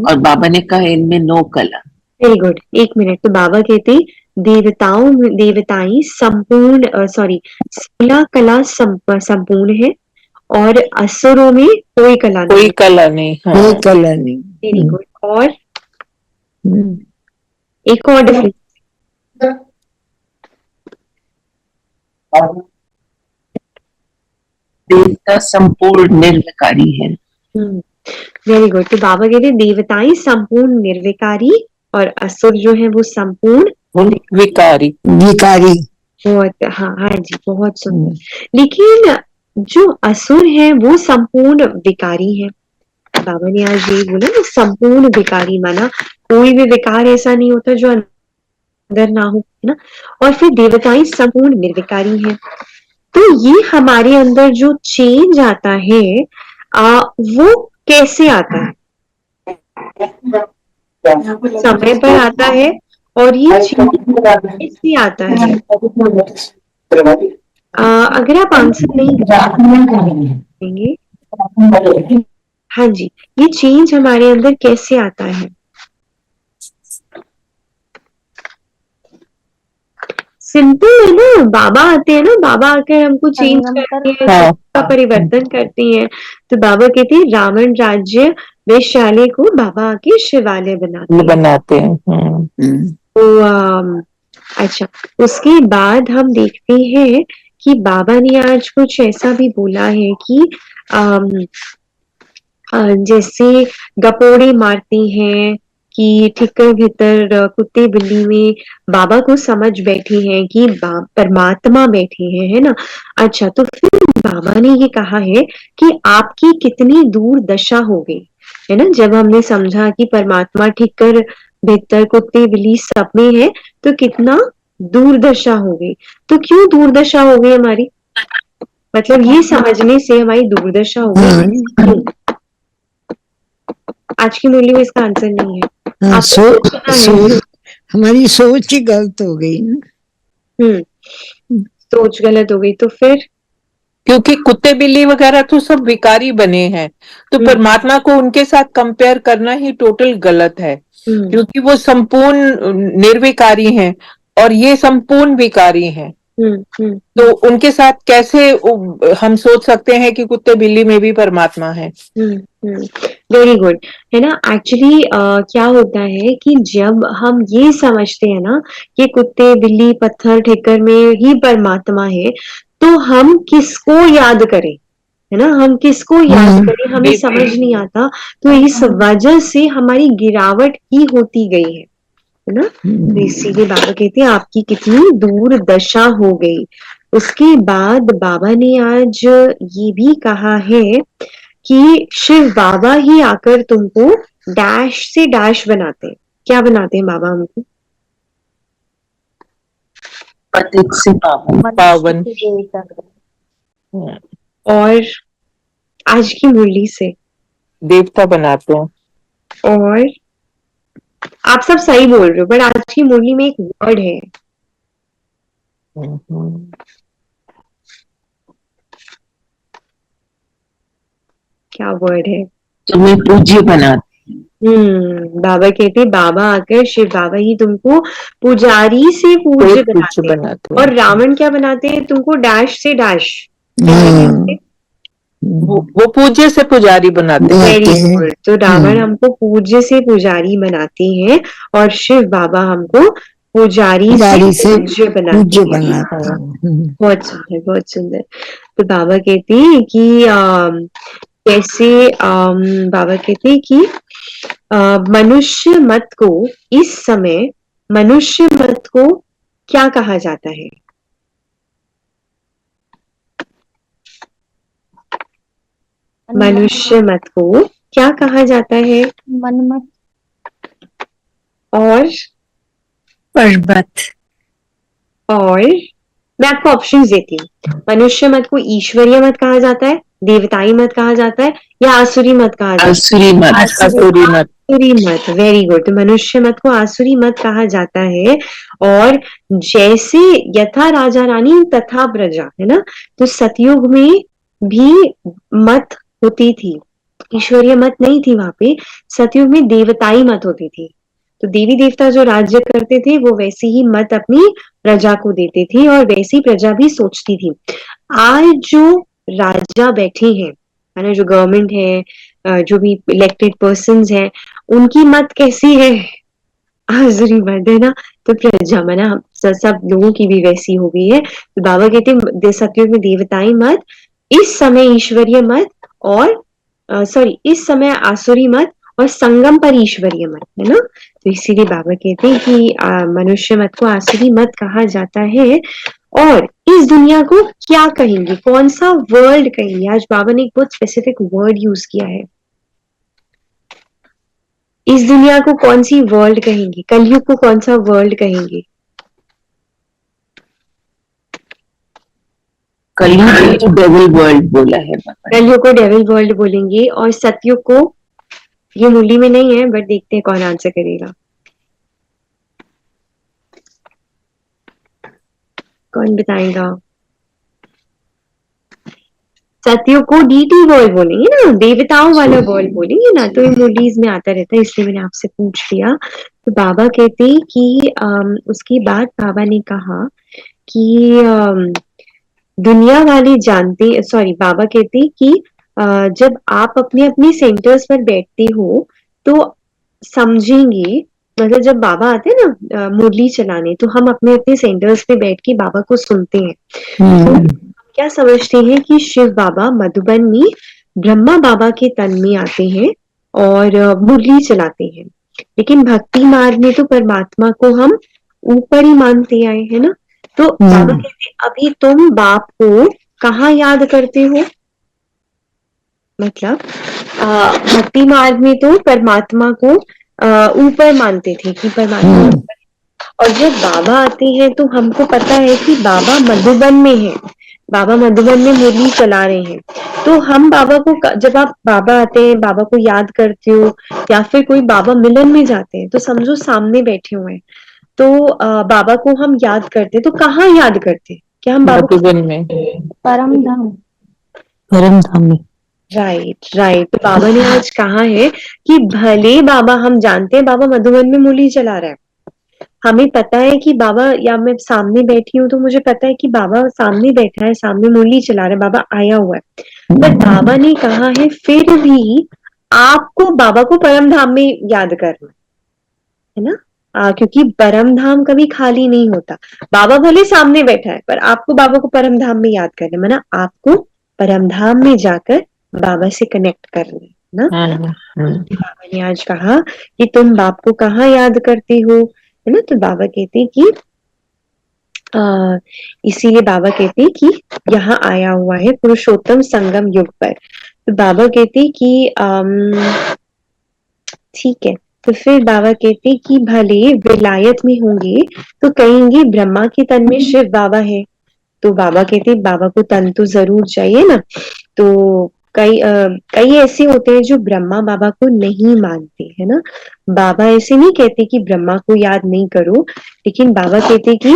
और बाबा ने कहा इनमें 9 कला। Very good, 1 minute. तो बाबा कहते देवताओं में देवताएं संपूर्ण, सॉरी, 16 कला संपूर्ण है और असुरों में कोई कला कोई नहीं। कला नहीं। हाँ, कोई कला नहीं। Very good. और हम्म, एक और डिफरेंस। देवता संपूर्ण निर्विकारी है। Very good. तो बाबा कहते देवताएं संपूर्ण निर्विकारी और असुर जो है वो संपूर्ण विकारी। विकारी। बहुत, हाँ हाँ जी, बहुत सुंदर। लेकिन जो असुर है वो संपूर्ण विकारी है। बाबा ने आज ये बोला ना, संपूर्ण विकारी, माना कोई भी विकार ऐसा नहीं होता जो अंदर ना हो, है ना। और फिर देवताएं संपूर्ण निर्विकारी है। तो ये हमारे अंदर जो चेंज आता है वो कैसे आता है? समय पर आता है। और ये चेंज कैसे आता है? अगर आप आंसर नहीं करेंगे, हाँ जी, ये चेंज हमारे अंदर कैसे आता है? सिंपल है ना, बाबा आते हैं ना, बाबा आकर हमको चेंज करते हैं, हाँ। सबका परिवर्तन करती हैं। तो बाबा कहते हैं रावण राज्य वैश्यालय को बाबा आके शिवालय बनाते हैं। तो अच्छा, उसके बाद हम देखते हैं कि बाबा ने आज कुछ ऐसा भी बोला है कि जैसे गपोड़े मारते हैं कि ठिक्कर भीतर कुत्ते बिल्ली में बाबा को समझ बैठे हैं कि परमात्मा बैठे हैं, है ना। अच्छा, तो फिर बाबा ने ये कहा है कि आपकी कितनी दूर दशा हो गई, है ना। जब हमने समझा कि परमात्मा ठिक्कर भीतर कुत्ते बिल्ली सब में है, तो कितना दूरदशा हो गई। तो क्यों दूरदशा हो गई हमारी? मतलब ये समझने से हमारी दूरदशा हो गई। आज की मुरली में इसका आंसर नहीं है। सोच हमारी सोच ही गलत हो गई ना। सोच गलत हो गई। तो फिर क्योंकि कुत्ते बिल्ली वगैरह तो सब विकारी बने हैं, तो परमात्मा को उनके साथ कंपेयर करना ही टोटल गलत है, क्योंकि वो संपूर्ण निर्विकारी हैं और ये संपूर्ण विकारी हैं। तो उनके साथ कैसे हम सोच सकते हैं कि कुत्ते बिल्ली में भी परमात्मा है? वेरी गुड, है ना। एक्चुअली क्या होता है कि जब हम ये समझते हैं ना कि कुत्ते बिल्ली पत्थर ठेकर में ही परमात्मा है, तो हम किसको याद करें, है ना। हम किसको याद करें, हमें समझ नहीं आता। तो इस वजह से हमारी गिरावट ही होती गई है ना। तो इसीलिए बाबा कहते हैं आपकी कितनी दूर दशा हो गई। उसके बाद बाबा ने आज ये भी कहा है कि शिव बाबा ही आकर तुमको डैश से डैश बनाते हैं। क्या बनाते हैं बाबा हमको? पतित से पावन। और आज की मुरली से देवता बनाते हैं। और आप सब सही बोल रहे हो, बट आज की मुरली में एक वर्ड है। क्या वर्ड है? तुम्हें पूज्य बनाते। बाबा कहते बाबा आकर शिव बाबा ही तुमको पुजारी से पूज्य बनाते हैं। और रावण क्या बनाते हैं? तुमको डैश से डैश। वो पूज्य से पुजारी बनाते हैं। Very good. तो रावण हमको पूज्य से पुजारी बनाते हैं और शिव बाबा हमको पुजारी से पूज्य बनाते हैं। बहुत सुंदर, बहुत सुंदर। तो बाबा कहते हैं कि कैसे बाबा कहते हैं कि मनुष्य मत को इस समय मनुष्य मत को क्या कहा जाता है? मनुष्य मत को क्या कहा जाता है? मनमत और पर्वत। और मैं आपको ऑप्शंस देती हूँ। मनुष्य मत को ईश्वरीय मत कहा जाता है, देवताई मत कहा जाता है या आसुरी मत कहा जाता है? आसुरी मत। आसुरी मत। आसुरी मत, वेरी गुड। तो मनुष्य मत को आसुरी मत कहा जाता है। और जैसे यथा राजा रानी तथा प्रजा, है ना, तो सतयुग में भी मत होती थी, ईश्वरीय मत नहीं थी वहां पे। सतयुग में देवताई मत होती थी। तो देवी देवता जो राज्य करते थे वो वैसी ही मत अपनी प्रजा को देते थे और वैसी प्रजा भी सोचती थी। आज जो राजा बैठे हैं, है ना, जो गवर्नमेंट है, जो भी इलेक्टेड पर्सन्स हैं, उनकी मत कैसी है? आसुरी मत, है ना। तो प्रजा मना सब लोगों की भी वैसी हो गई है। तो बाबा कहते हैं सतयुग में देवताई मत, इस समय ईश्वरीय मत, और सॉरी इस समय आसुरी मत, और संगम पर ईश्वरीय मत, है ना। तो इसीलिए बाबा कहते हैं कि मनुष्य मत को आसुरी मत कहा जाता है। और इस दुनिया को क्या कहेंगे, कौन सा वर्ल्ड कहेंगे? आज बाबा ने एक बहुत स्पेसिफिक वर्ड यूज किया है। इस दुनिया को कौन सी वर्ल्ड कहेंगे? कलयुग को कौन सा वर्ल्ड कहेंगे? कलयुग तो डेविल वर्ल्ड बोला है बाबा ने। कलयुग को डेविल वर्ल्ड बोलेंगे। और सतयुग को, ये मुरली में नहीं है बट देखते हैं कौन आंसर करेगा। कौन बताएगा? सतयुग को डीटी वर्ल्ड बोलेंगे ना, देवताओं वाला वर्ल्ड बोलेंगे ना। तो ये मुरलीज में आता रहता है, इसलिए मैंने आपसे पूछ लिया। तो बाबा कहते कि उसके बाद बाबा ने कहा कि दुनिया वाले जानते, सॉरी बाबा कहते कि जब आप अपने अपने सेंटर्स पर बैठते हो तो समझेंगे, मतलब जब बाबा आते हैं ना मुरली चलाने, तो हम अपने अपने सेंटर्स पे बैठ के बाबा को सुनते हैं। तो क्या समझते हैं कि शिव बाबा मधुबन में ब्रह्मा बाबा के तन में आते हैं और मुरली चलाते हैं। लेकिन भक्ति मार्ग में तो परमात्मा को हम ऊपर ही मानते आए, है ना। तो बाबा कहते हैं अभी तुम बाप को कहाँ याद करते हो? मतलब भक्ति मार्ग में तो परमात्मा को ऊपर मानते थे कि परमात्मा ऊपर है। और जब बाबा आते हैं तो हमको पता है कि बाबा मधुबन में है, बाबा मधुबन में मुरली चला रहे हैं। तो हम बाबा को, जब आप बाबा आते हैं, बाबा को याद करते हो, या फिर कोई बाबा मिलन में जाते हैं, तो समझो सामने बैठे हुए हैं, तो बाबा को हम याद करते, तो कहाँ याद करते? क्या हम बाबा को? मधुबन में। परम धाम। परम धाम में। Right right. तो बाबा ने आज कहा है कि भले बाबा, हम जानते हैं बाबा मधुबन में मुरली चला रहा है, हमें पता है कि बाबा, या मैं सामने बैठी हूँ तो मुझे पता है कि बाबा सामने बैठा है, सामने मुरली चला रहा है, बाबा आया हुआ है। पर बाबा ने कहा है फिर भी आपको बाबा को परम धाम में याद करना है ना। क्योंकि परम धाम कभी खाली नहीं होता। बाबा भले सामने बैठा है पर आपको बाबा को परम धाम में याद करना, माना आपको परम धाम में जाकर बाबा से कनेक्ट करना है ना। बाबा ने आज कहा कि तुम बाप को कहाँ याद करते हो, है ना। तो बाबा कहते कि इसीलिए बाबा कहते कि यहाँ आया हुआ है पुरुषोत्तम संगम युग पर। तो बाबा कहते कि ठीक है। तो फिर बाबा कहते कि भले विलायत में होंगे तो कहेंगे ब्रह्मा के तन में शिव बाबा है। तो बाबा कहते बाबा को तन तो जरूर चाहिए ना। तो कई ऐसे होते हैं जो ब्रह्मा बाबा को नहीं मानते, है ना। बाबा ऐसे नहीं कहते कि ब्रह्मा को याद नहीं करो, लेकिन बाबा कहते कि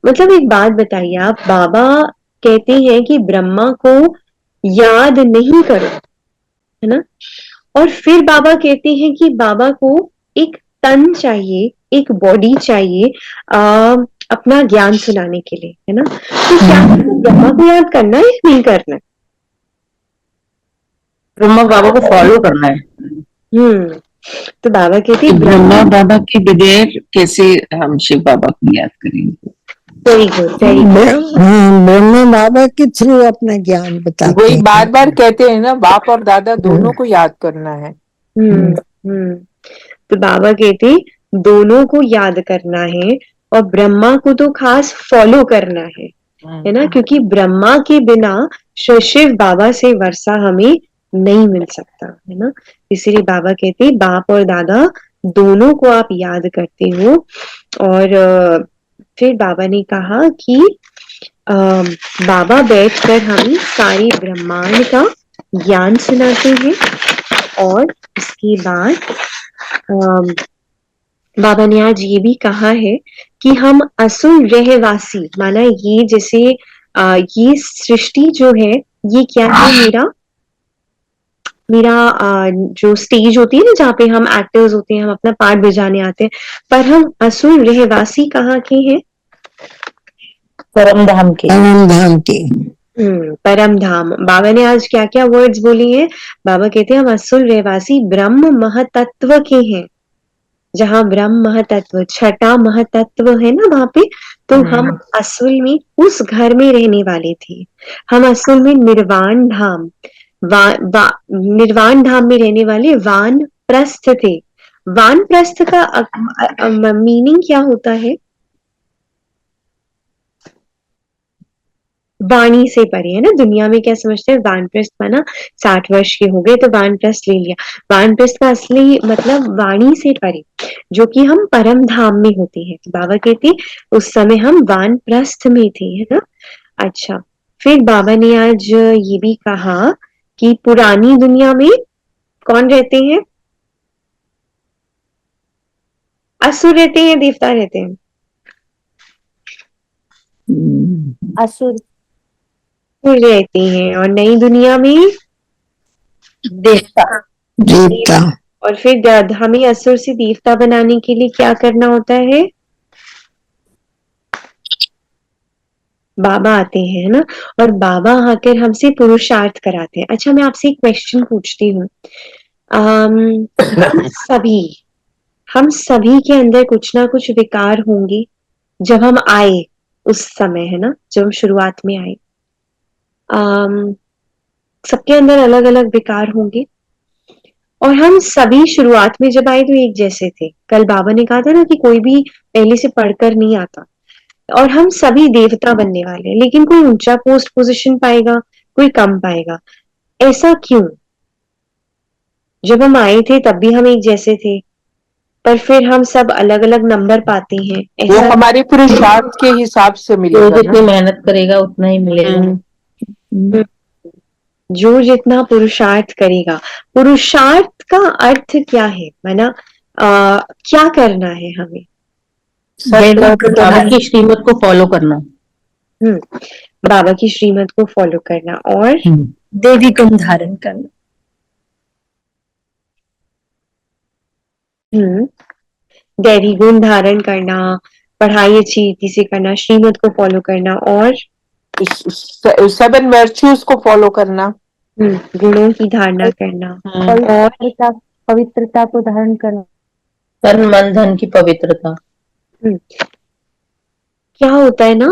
मतलब एक बात बताइए आप, बाबा कहते हैं कि ब्रह्मा को याद नहीं करो, है ना। और फिर बाबा कहते हैं कि बाबा को एक तन चाहिए, एक बॉडी चाहिए अपना ज्ञान सुनाने के लिए, है ना। तो क्या हमको ब्रह्मा को याद करना है या नहीं करना है? ब्रह्मा बाबा को फॉलो करना है। तो बाबा कहते हैं ब्रह्मा बाबा के बगैर कैसे हम शिव बाबा को याद करेंगे? Very good very good. Brahma Baba के थ्रू अपना ज्ञान बताते वही हैं। बार बार कहते हैं ना, बाप और दादा दोनों को याद करना है। तो बाबा कहते दोनों को याद करना है और ब्रह्मा को तो खास फॉलो करना है ना। क्योंकि ब्रह्मा के बिना शिव बाबा से वर्षा हमें नहीं मिल सकता, है ना। इसलिए बाबा कहते बाप और दादा दोनों को आप याद करते हो। और फिर बाबा ने कहा कि बाबा बैठकर हमें सारे ब्रह्मांड का ज्ञान सुनाते हैं। और इसके बाद अम, बाबा ने आज ये भी कहा है कि हम असुर रहवासी, माना ये जैसे ये सृष्टि जो है ये क्या है, मेरा जो स्टेज होती है ना जहाँ पे हम एक्टर्स होते हैं, हम अपना पार्ट बजाने आते हैं, पर हम असुर रहवासी कहाँ के हैं? परम धाम के। परम धाम के। परम धाम। बाबा ने आज क्या क्या वर्ड्स बोली हैं? बाबा कहते हैं हम असुर रहवासी ब्रह्म महतत्व के हैं। जहाँ ब्रह्म महतत्व, छठा महतत्व है ना वहां पे, तो हम असल में उस घर में रहने वाले थे। हम असल में निर्वाण धाम, निर्वाण धाम में रहने वाले वान प्रस्थ थे। वान प्रस्थ का मीनिंग क्या होता है? वाणी से परे, है ना। दुनिया में क्या समझते हैं? वानप्रस्थ माना 60 वर्ष के हो गए तो वानप्रस्थ ले लिया। वानप्रस्थ का असली मतलब वाणी से परे, जो कि हम परम धाम में होते हैं। बाबा कहते उस समय हम वानप्रस्थ में थे, है ना। अच्छा, फिर बाबा ने आज ये भी कहा कि पुरानी दुनिया में कौन रहते हैं? असुर रहते हैं, देवता रहते हैं? असुर रहते हैं। और नई दुनिया में देवता। देवता। और फिर हमें असुर से देवता बनाने के लिए क्या करना होता है? बाबा आते हैं, है ना। और बाबा आकर हमसे पुरुषार्थ कराते हैं। अच्छा, मैं आपसे एक क्वेश्चन पूछती हूँ। हम सभी के अंदर कुछ ना कुछ विकार होंगे जब हम आए उस समय, है ना, जब हम शुरुआत में आए। सबके अंदर अलग अलग विकार होंगे। और हम सभी शुरुआत में जब आए तो एक जैसे थे। कल बाबा ने कहा था ना कि कोई भी पहले से पढ़कर नहीं आता। और हम सभी देवता बनने वाले हैं, लेकिन कोई ऊंचा पोस्ट पोजीशन पाएगा, कोई कम पाएगा। ऐसा क्यों? जब हम आए थे तब भी हम एक जैसे थे, पर फिर हम सब अलग अलग नंबर पाते हैं। वो ऐसा हमारे पुरुषार्थ के हिसाब से जो मिलेगा जितनी ना। मेहनत करेगा उतना ही मिलेगा। जो जितना पुरुषार्थ करेगा। पुरुषार्थ का अर्थ क्या है? माना क्या करना है हमें? बाबा की श्रीमत को फॉलो करना। बाबा की श्रीमत को फॉलो करना और देवी गुण धारण करना। दैवी गुण धारण करना, पढ़ाई अच्छी रीति से करना, श्रीमत को फॉलो करना और 7 वर्च्यूज को फॉलो करना, गुणों की धारणा करना और पवित्रता को धारण करना। तन मन धन की पवित्रता। क्या होता है ना,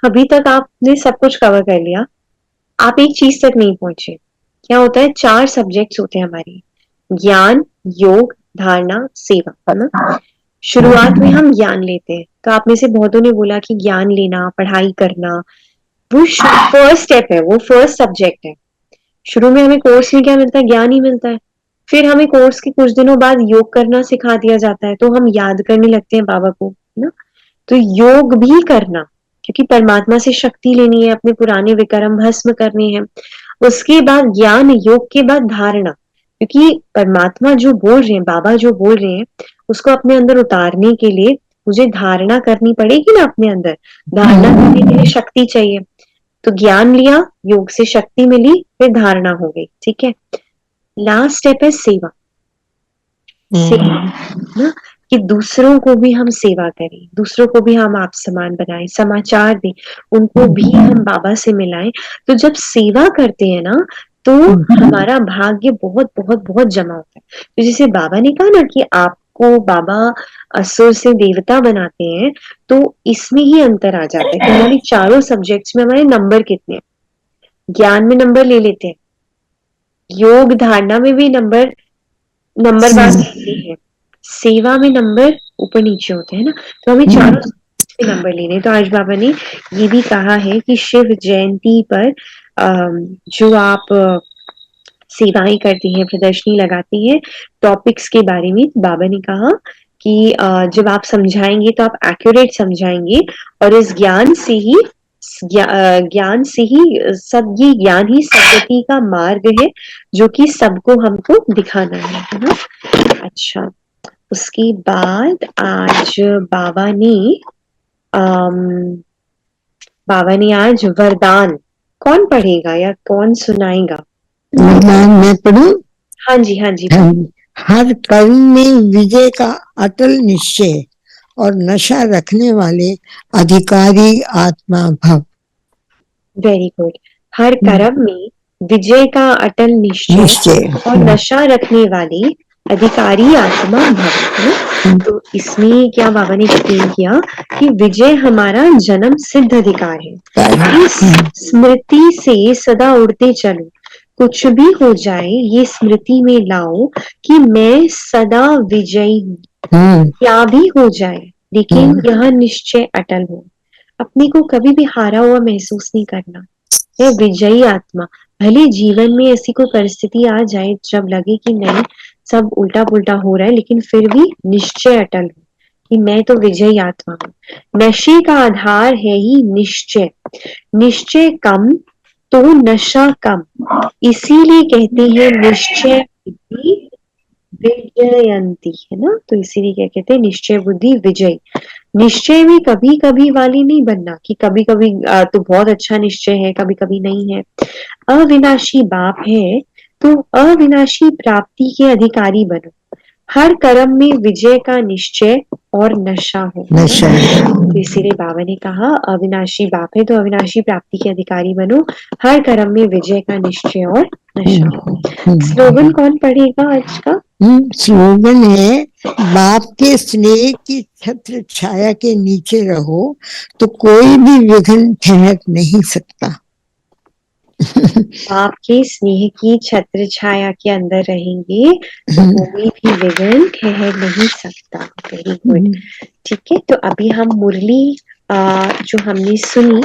अभी तक आपने सब कुछ कवर कर लिया, आप एक चीज तक नहीं पहुंचे। क्या होता है? 4 सब्जेक्ट्स होते हैं हमारे: ज्ञान, योग, धारणा, सेवा, है ना। शुरुआत में हम ज्ञान लेते हैं, तो आप में से बहुतों ने बोला कि ज्ञान लेना, पढ़ाई करना, वो फर्स्ट स्टेप है, वो फर्स्ट सब्जेक्ट है। शुरू में हमें कोर्स में क्या मिलता है? ज्ञान ही मिलता है। फिर हमें कोर्स के कुछ दिनों बाद योग करना सिखा दिया जाता है, तो हम याद करने लगते हैं बाबा को, है ना। तो योग भी करना, क्योंकि परमात्मा से शक्ति लेनी है, अपने पुराने विकर्म भस्म करने हैं। उसके बाद ज्ञान, योग के बाद धारणा, क्योंकि परमात्मा जो बोल रहे हैं, बाबा जो बोल रहे हैं, उसको अपने अंदर उतारने के लिए मुझे धारणा करनी पड़ेगी ना अपने अंदर। धारणा करने के लिए शक्ति चाहिए। तो ज्ञान लिया, योग से शक्ति मिली, फिर धारणा हो गई। ठीक है। लास्ट स्टेप है सेवा। सेवा ना, कि दूसरों को भी हम सेवा करें, दूसरों को भी हम आप समान बनाएं, समाचार दें, उनको भी हम बाबा से मिलाएं। तो जब सेवा करते हैं ना, तो हमारा भाग्य बहुत बहुत बहुत जमा होता है। तो जैसे बाबा ने कहा ना कि आपको बाबा असुर से देवता बनाते हैं, तो इसमें ही अंतर आ जाता है कि हमारे चारों सब्जेक्ट्स में हमारे नंबर कितने हैं। ज्ञान में नंबर ले लेते हैं, योग धारणा में भी नंबरबाज लेते हैं, सेवा में नंबर ऊपर नीचे होते हैं ना। तो हमें चारों में नंबर लेने। तो आज बाबा ने ये भी कहा है कि शिव जयंती पर जो आप सेवाएं करती हैं, प्रदर्शनी लगाती हैं, टॉपिक्स के बारे में बाबा ने कहा कि जब आप समझाएंगे तो आप एक्यूरेट समझाएंगे, और इस ज्ञान से ही ज्ञान से ही सब, ये ज्ञान ही सदगति का मार्ग है जो कि सबको हमको दिखाना है ना। अच्छा, उसके बाद आज बाबा ने अम, बाबा ने आज वरदान, कौन पढ़ेगा या कौन सुनाएगा? वरदान मैं पढ़ूं? हाँ जी, हाँ जी। हाँ जी। हर कर्म में विजय का अटल निश्चय और नशा रखने वाले अधिकारी आत्मा भव। Very good. हर कर्म में विजय का अटल निश्चय और नशा रखने वाली अधिकारी आत्मा भव, है ना? तो इसमें क्या बाबा ने एक्सप्लेन किया कि विजय हमारा जन्म सिद्ध अधिकार है। इस स्मृति से सदा उड़ते चलो, कुछ भी हो जाए ये स्मृति में लाओ कि मैं सदा विजयी हूँ। क्या भी हो जाए लेकिन यह निश्चय अटल हो, अपने को कभी भी हारा हुआ महसूस नहीं करना। यह विजयी आत्मा, भले जीवन में ऐसी कोई परिस्थिति आ जाए जब लगे कि नहीं सब उल्टा पुल्टा हो रहा है, लेकिन फिर भी निश्चय अटल हो कि मैं तो विजयी आत्मा हूँ। नशे का आधार है ही निश्चय, निश्चय कम तो नशा कम, इसीलिए कहते हैं निश्चय बुद्धि विजयंती, है ना। तो इसीलिए क्या कहते हैं, निश्चय बुद्धि विजय। निश्चय में कभी कभी वाली नहीं बनना कि कभी कभी तो बहुत अच्छा निश्चय है, कभी कभी नहीं है। अविनाशी बाप है तो अविनाशी प्राप्ति के अधिकारी बनो। हर कर्म में विजय का निश्चय और नशा हो। नशा। तो इसीलिए बाबा ने कहा अविनाशी बाप है तो अविनाशी प्राप्ति के अधिकारी बनो, हर कर्म में विजय का निश्चय और नशा हो। स्लोगन कौन पढ़ेगा आज का? स्लोगन है, बाप के स्नेह की छत्र छाया के नीचे रहो तो कोई भी विघ्न ठहर नहीं सकता। आपके स्नेह की छत्र छाया के अंदर रहेंगे तो कोई भी विघ्न ठहर नहीं सकता। Very good. ठीक है, तो अभी हम मुरली जो हमने सुनी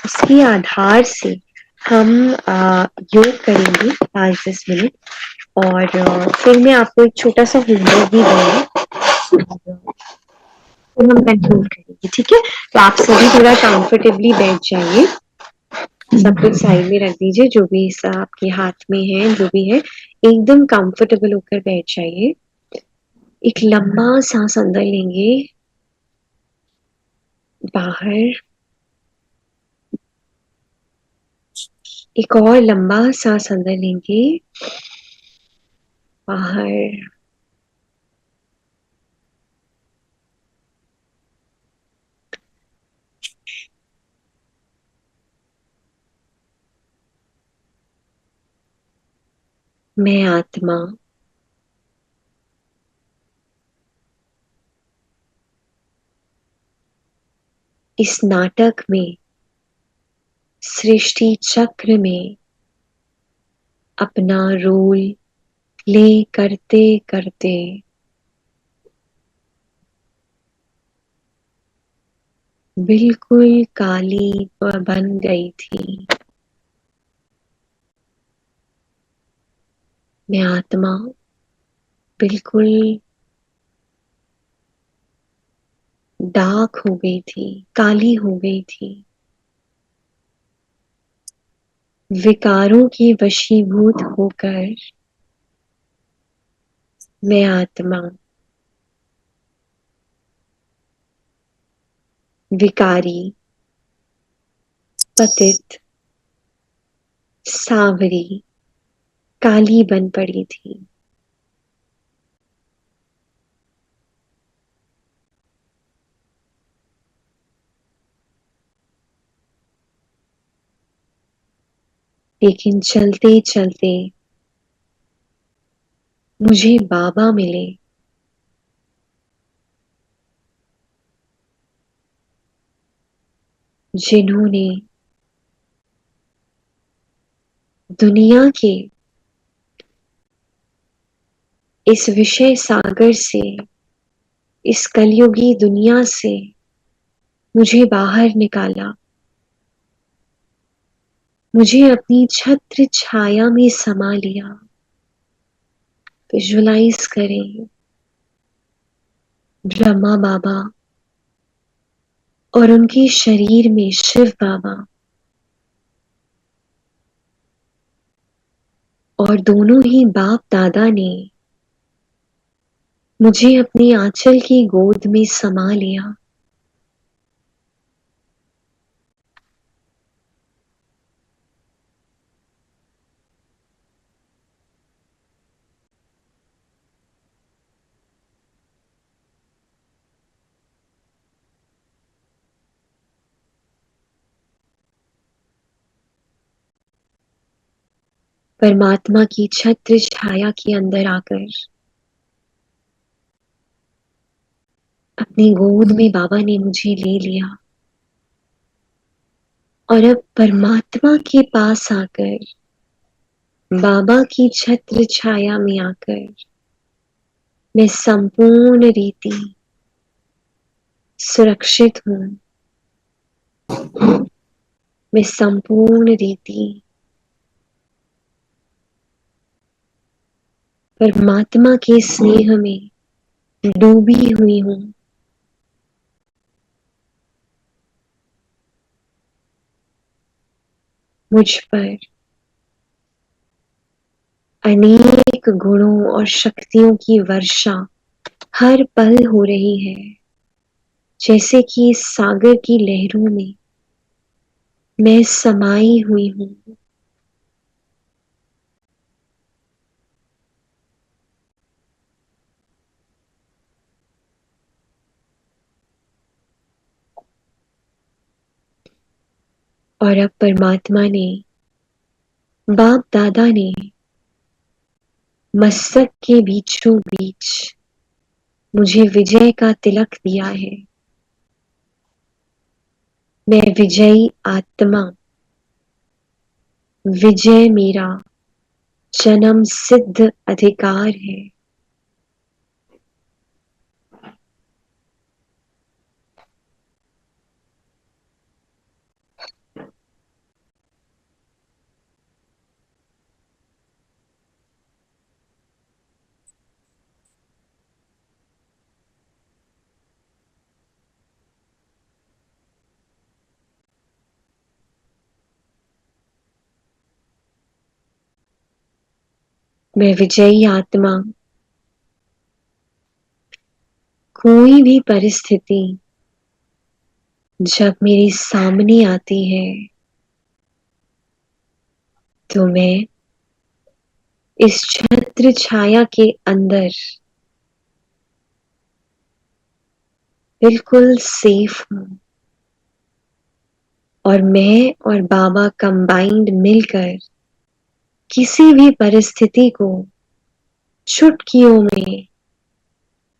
उसके आधार से हम योग करेंगे 5-10 मिनट, और फिर मैं आपको एक छोटा सा होमवर्क भी दूंगी, फिर हम कंक्लूड करेंगे। ठीक है, तो आप सभी थोड़ा कंफर्टेबली बैठ जाइए, सब कुछ साइड में रख दीजिए, जो भी आपके हाथ में है जो भी है एकदम कंफर्टेबल होकर बैठ जाइए। एक लंबा सांस अंदर लेंगे, बाहर, एक और लंबा सांस अंदर लेंगे, बाहर, मैं आत्मा इस नाटक में, सृष्टि चक्र में अपना रोल प्ले करते करते बिल्कुल काली बन गई थी। मैं आत्मा बिल्कुल डार्क हो गई थी, काली हो गई थी, विकारों के वशीभूत होकर मैं आत्मा विकारी, पतित, सांवरी, काली बन पड़ी थी। लेकिन चलते चलते मुझे बाबा मिले, जिन्होंने दुनिया के इस विषय सागर से, इस कलयुगी दुनिया से मुझे बाहर निकाला, मुझे अपनी छत्र छाया में समा लिया। विजुअलाइज करें ब्रह्मा बाबा और उनके शरीर में शिव बाबा और दोनों ही बाप दादा ने मुझे अपनी आंचल की गोद में समा लिया। परमात्मा की छत्र छाया के अंदर आकर अपनी गोद में बाबा ने मुझे ले लिया और अब परमात्मा के पास आकर, बाबा की छत्र छाया में आकर मैं संपूर्ण रीति सुरक्षित हूं। मैं संपूर्ण रीति परमात्मा के स्नेह में डूबी हुई हूं। मुझ पर अनेक गुणों और शक्तियों की वर्षा हर पल हो रही है, जैसे कि इस सागर की लहरों में मैं समाई हुई हूं। और अब परमात्मा ने, बाप दादा ने मस्तक के बीचों बीच मुझे विजय का तिलक दिया है। मैं विजयी आत्मा, विजय मेरा जन्म सिद्ध अधिकार है। मैं विजयी आत्मा, कोई भी परिस्थिति जब मेरे सामने आती है तो मैं इस छत्र छाया के अंदर बिल्कुल सेफ हूं। और मैं और बाबा कंबाइंड मिलकर किसी भी परिस्थिति को चुटकियों में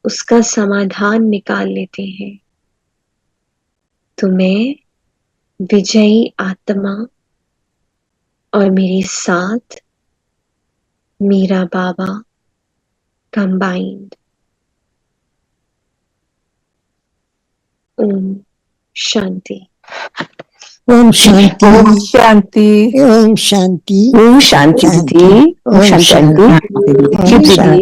उसका समाधान निकाल लेते हैं। तो मैं विजयी आत्मा और मेरे साथ मेरा बाबा कंबाइंड। ओम शांति। ओम शांति। ओम शांति। ओम शांति। ओम शांति दीदी। Om Shanti aunty.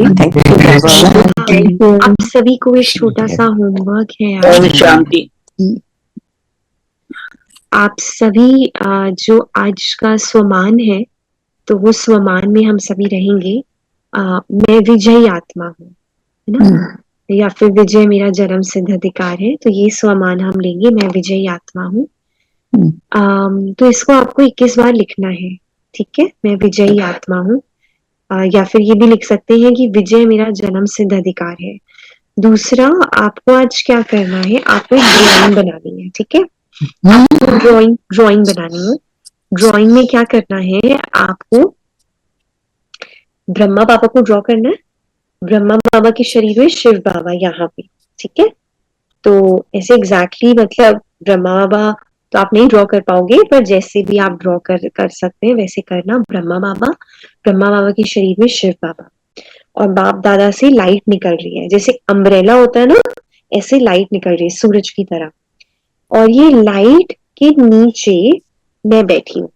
Thank you. आप सभी को एक छोटा सा होमवर्क है आज। ओम शांति। आप सभी जो आज का स्वमान है तो वो स्वमान में हम सभी रहेंगे। मैं विजयी आत्मा हूँ, है ना, या फिर विजय मेरा जन्म सिद्ध अधिकार है। तो ये स्वमान हम लेंगे, मैं विजयी आत्मा हूँ। तो इसको आपको 21 बार लिखना है, ठीक है। मैं विजयी आत्मा हूँ। या फिर ये भी लिख सकते हैं कि विजय मेरा जन्म सिद्ध अधिकार है। दूसरा, आपको आज क्या करना है, आपको एक ड्राइंग बनानी है, ठीक है। आपको ड्राइंग बनानी है। ड्राइंग में क्या करना है, आपको ब्रह्मा बाबा को ड्रॉ करना है। ब्रह्मा बाबा के शरीर में शिव बाबा यहाँ पे, ठीक है। तो ऐसे एग्जैक्टली मतलब ब्रह्मा बाबा तो आप नहीं ड्रॉ कर पाओगे, पर जैसे भी आप ड्रॉ कर सकते हैं वैसे करना। ब्रह्मा बाबा के शरीर में शिव बाबा, और बाप दादा से लाइट निकल रही है, जैसे अम्ब्रेला होता है ना, ऐसे लाइट निकल रही है सूरज की तरह। और ये लाइट के नीचे मैं बैठी हूँ।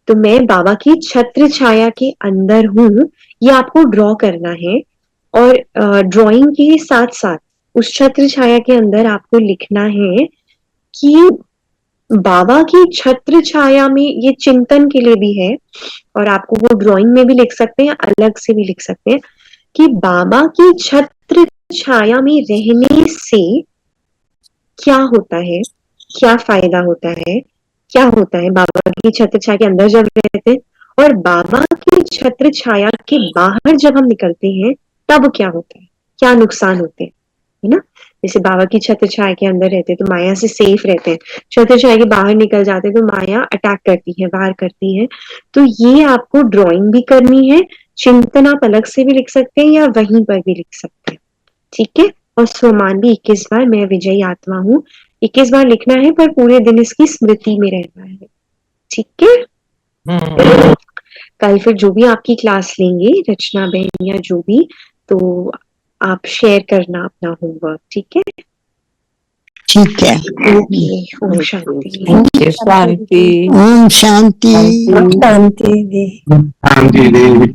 तो मैं बाबा की छत्र छाया के अंदर हूँ, ये आपको ड्रॉ करना है। और ड्राइंग के साथ साथ उस छत्र छाया के अंदर आपको लिखना है कि बाबा की छत्र छाया में, ये चिंतन के लिए भी है और आपको वो ड्राइंग में भी लिख सकते हैं, अलग से भी लिख सकते हैं कि बाबा की छत्र छाया में रहने से क्या होता है, क्या फायदा होता है, क्या होता है बाबा की छत्र छाया के अंदर जब रहते हैं और बाबा की छत्र छाया के बाहर जब हम निकलते हैं तब क्या होता है, क्या नुकसान होते हैं, है ना। जैसे बाबा की छत्र छाया के अंदर रहते हैं तो माया से सेफ रहते हैं, छत्र छाया के बाहर निकल जाते हैं तो माया अटैक करती है, वार करती है। तो ये आपको ड्राइंग भी करनी है, चिंतन आप अलग से भी लिख सकते हैं या वहीं पर भी लिख सकते हैं, ठीक है। और स्वमान भी 21 बार, मैं विजयी आत्मा हूँ, 21 बार लिखना है पर पूरे दिन इसकी स्मृति में रहना है, ठीक है। कल फिर जो भी आपकी क्लास लेंगे, रचना बहन या जो भी, तो आप शेयर करना अपना होमवर्क, ठीक है। ठीक है। ओके, ओम शांति। शांति। ओम शांति। शांति। शांति दे। शांति देव।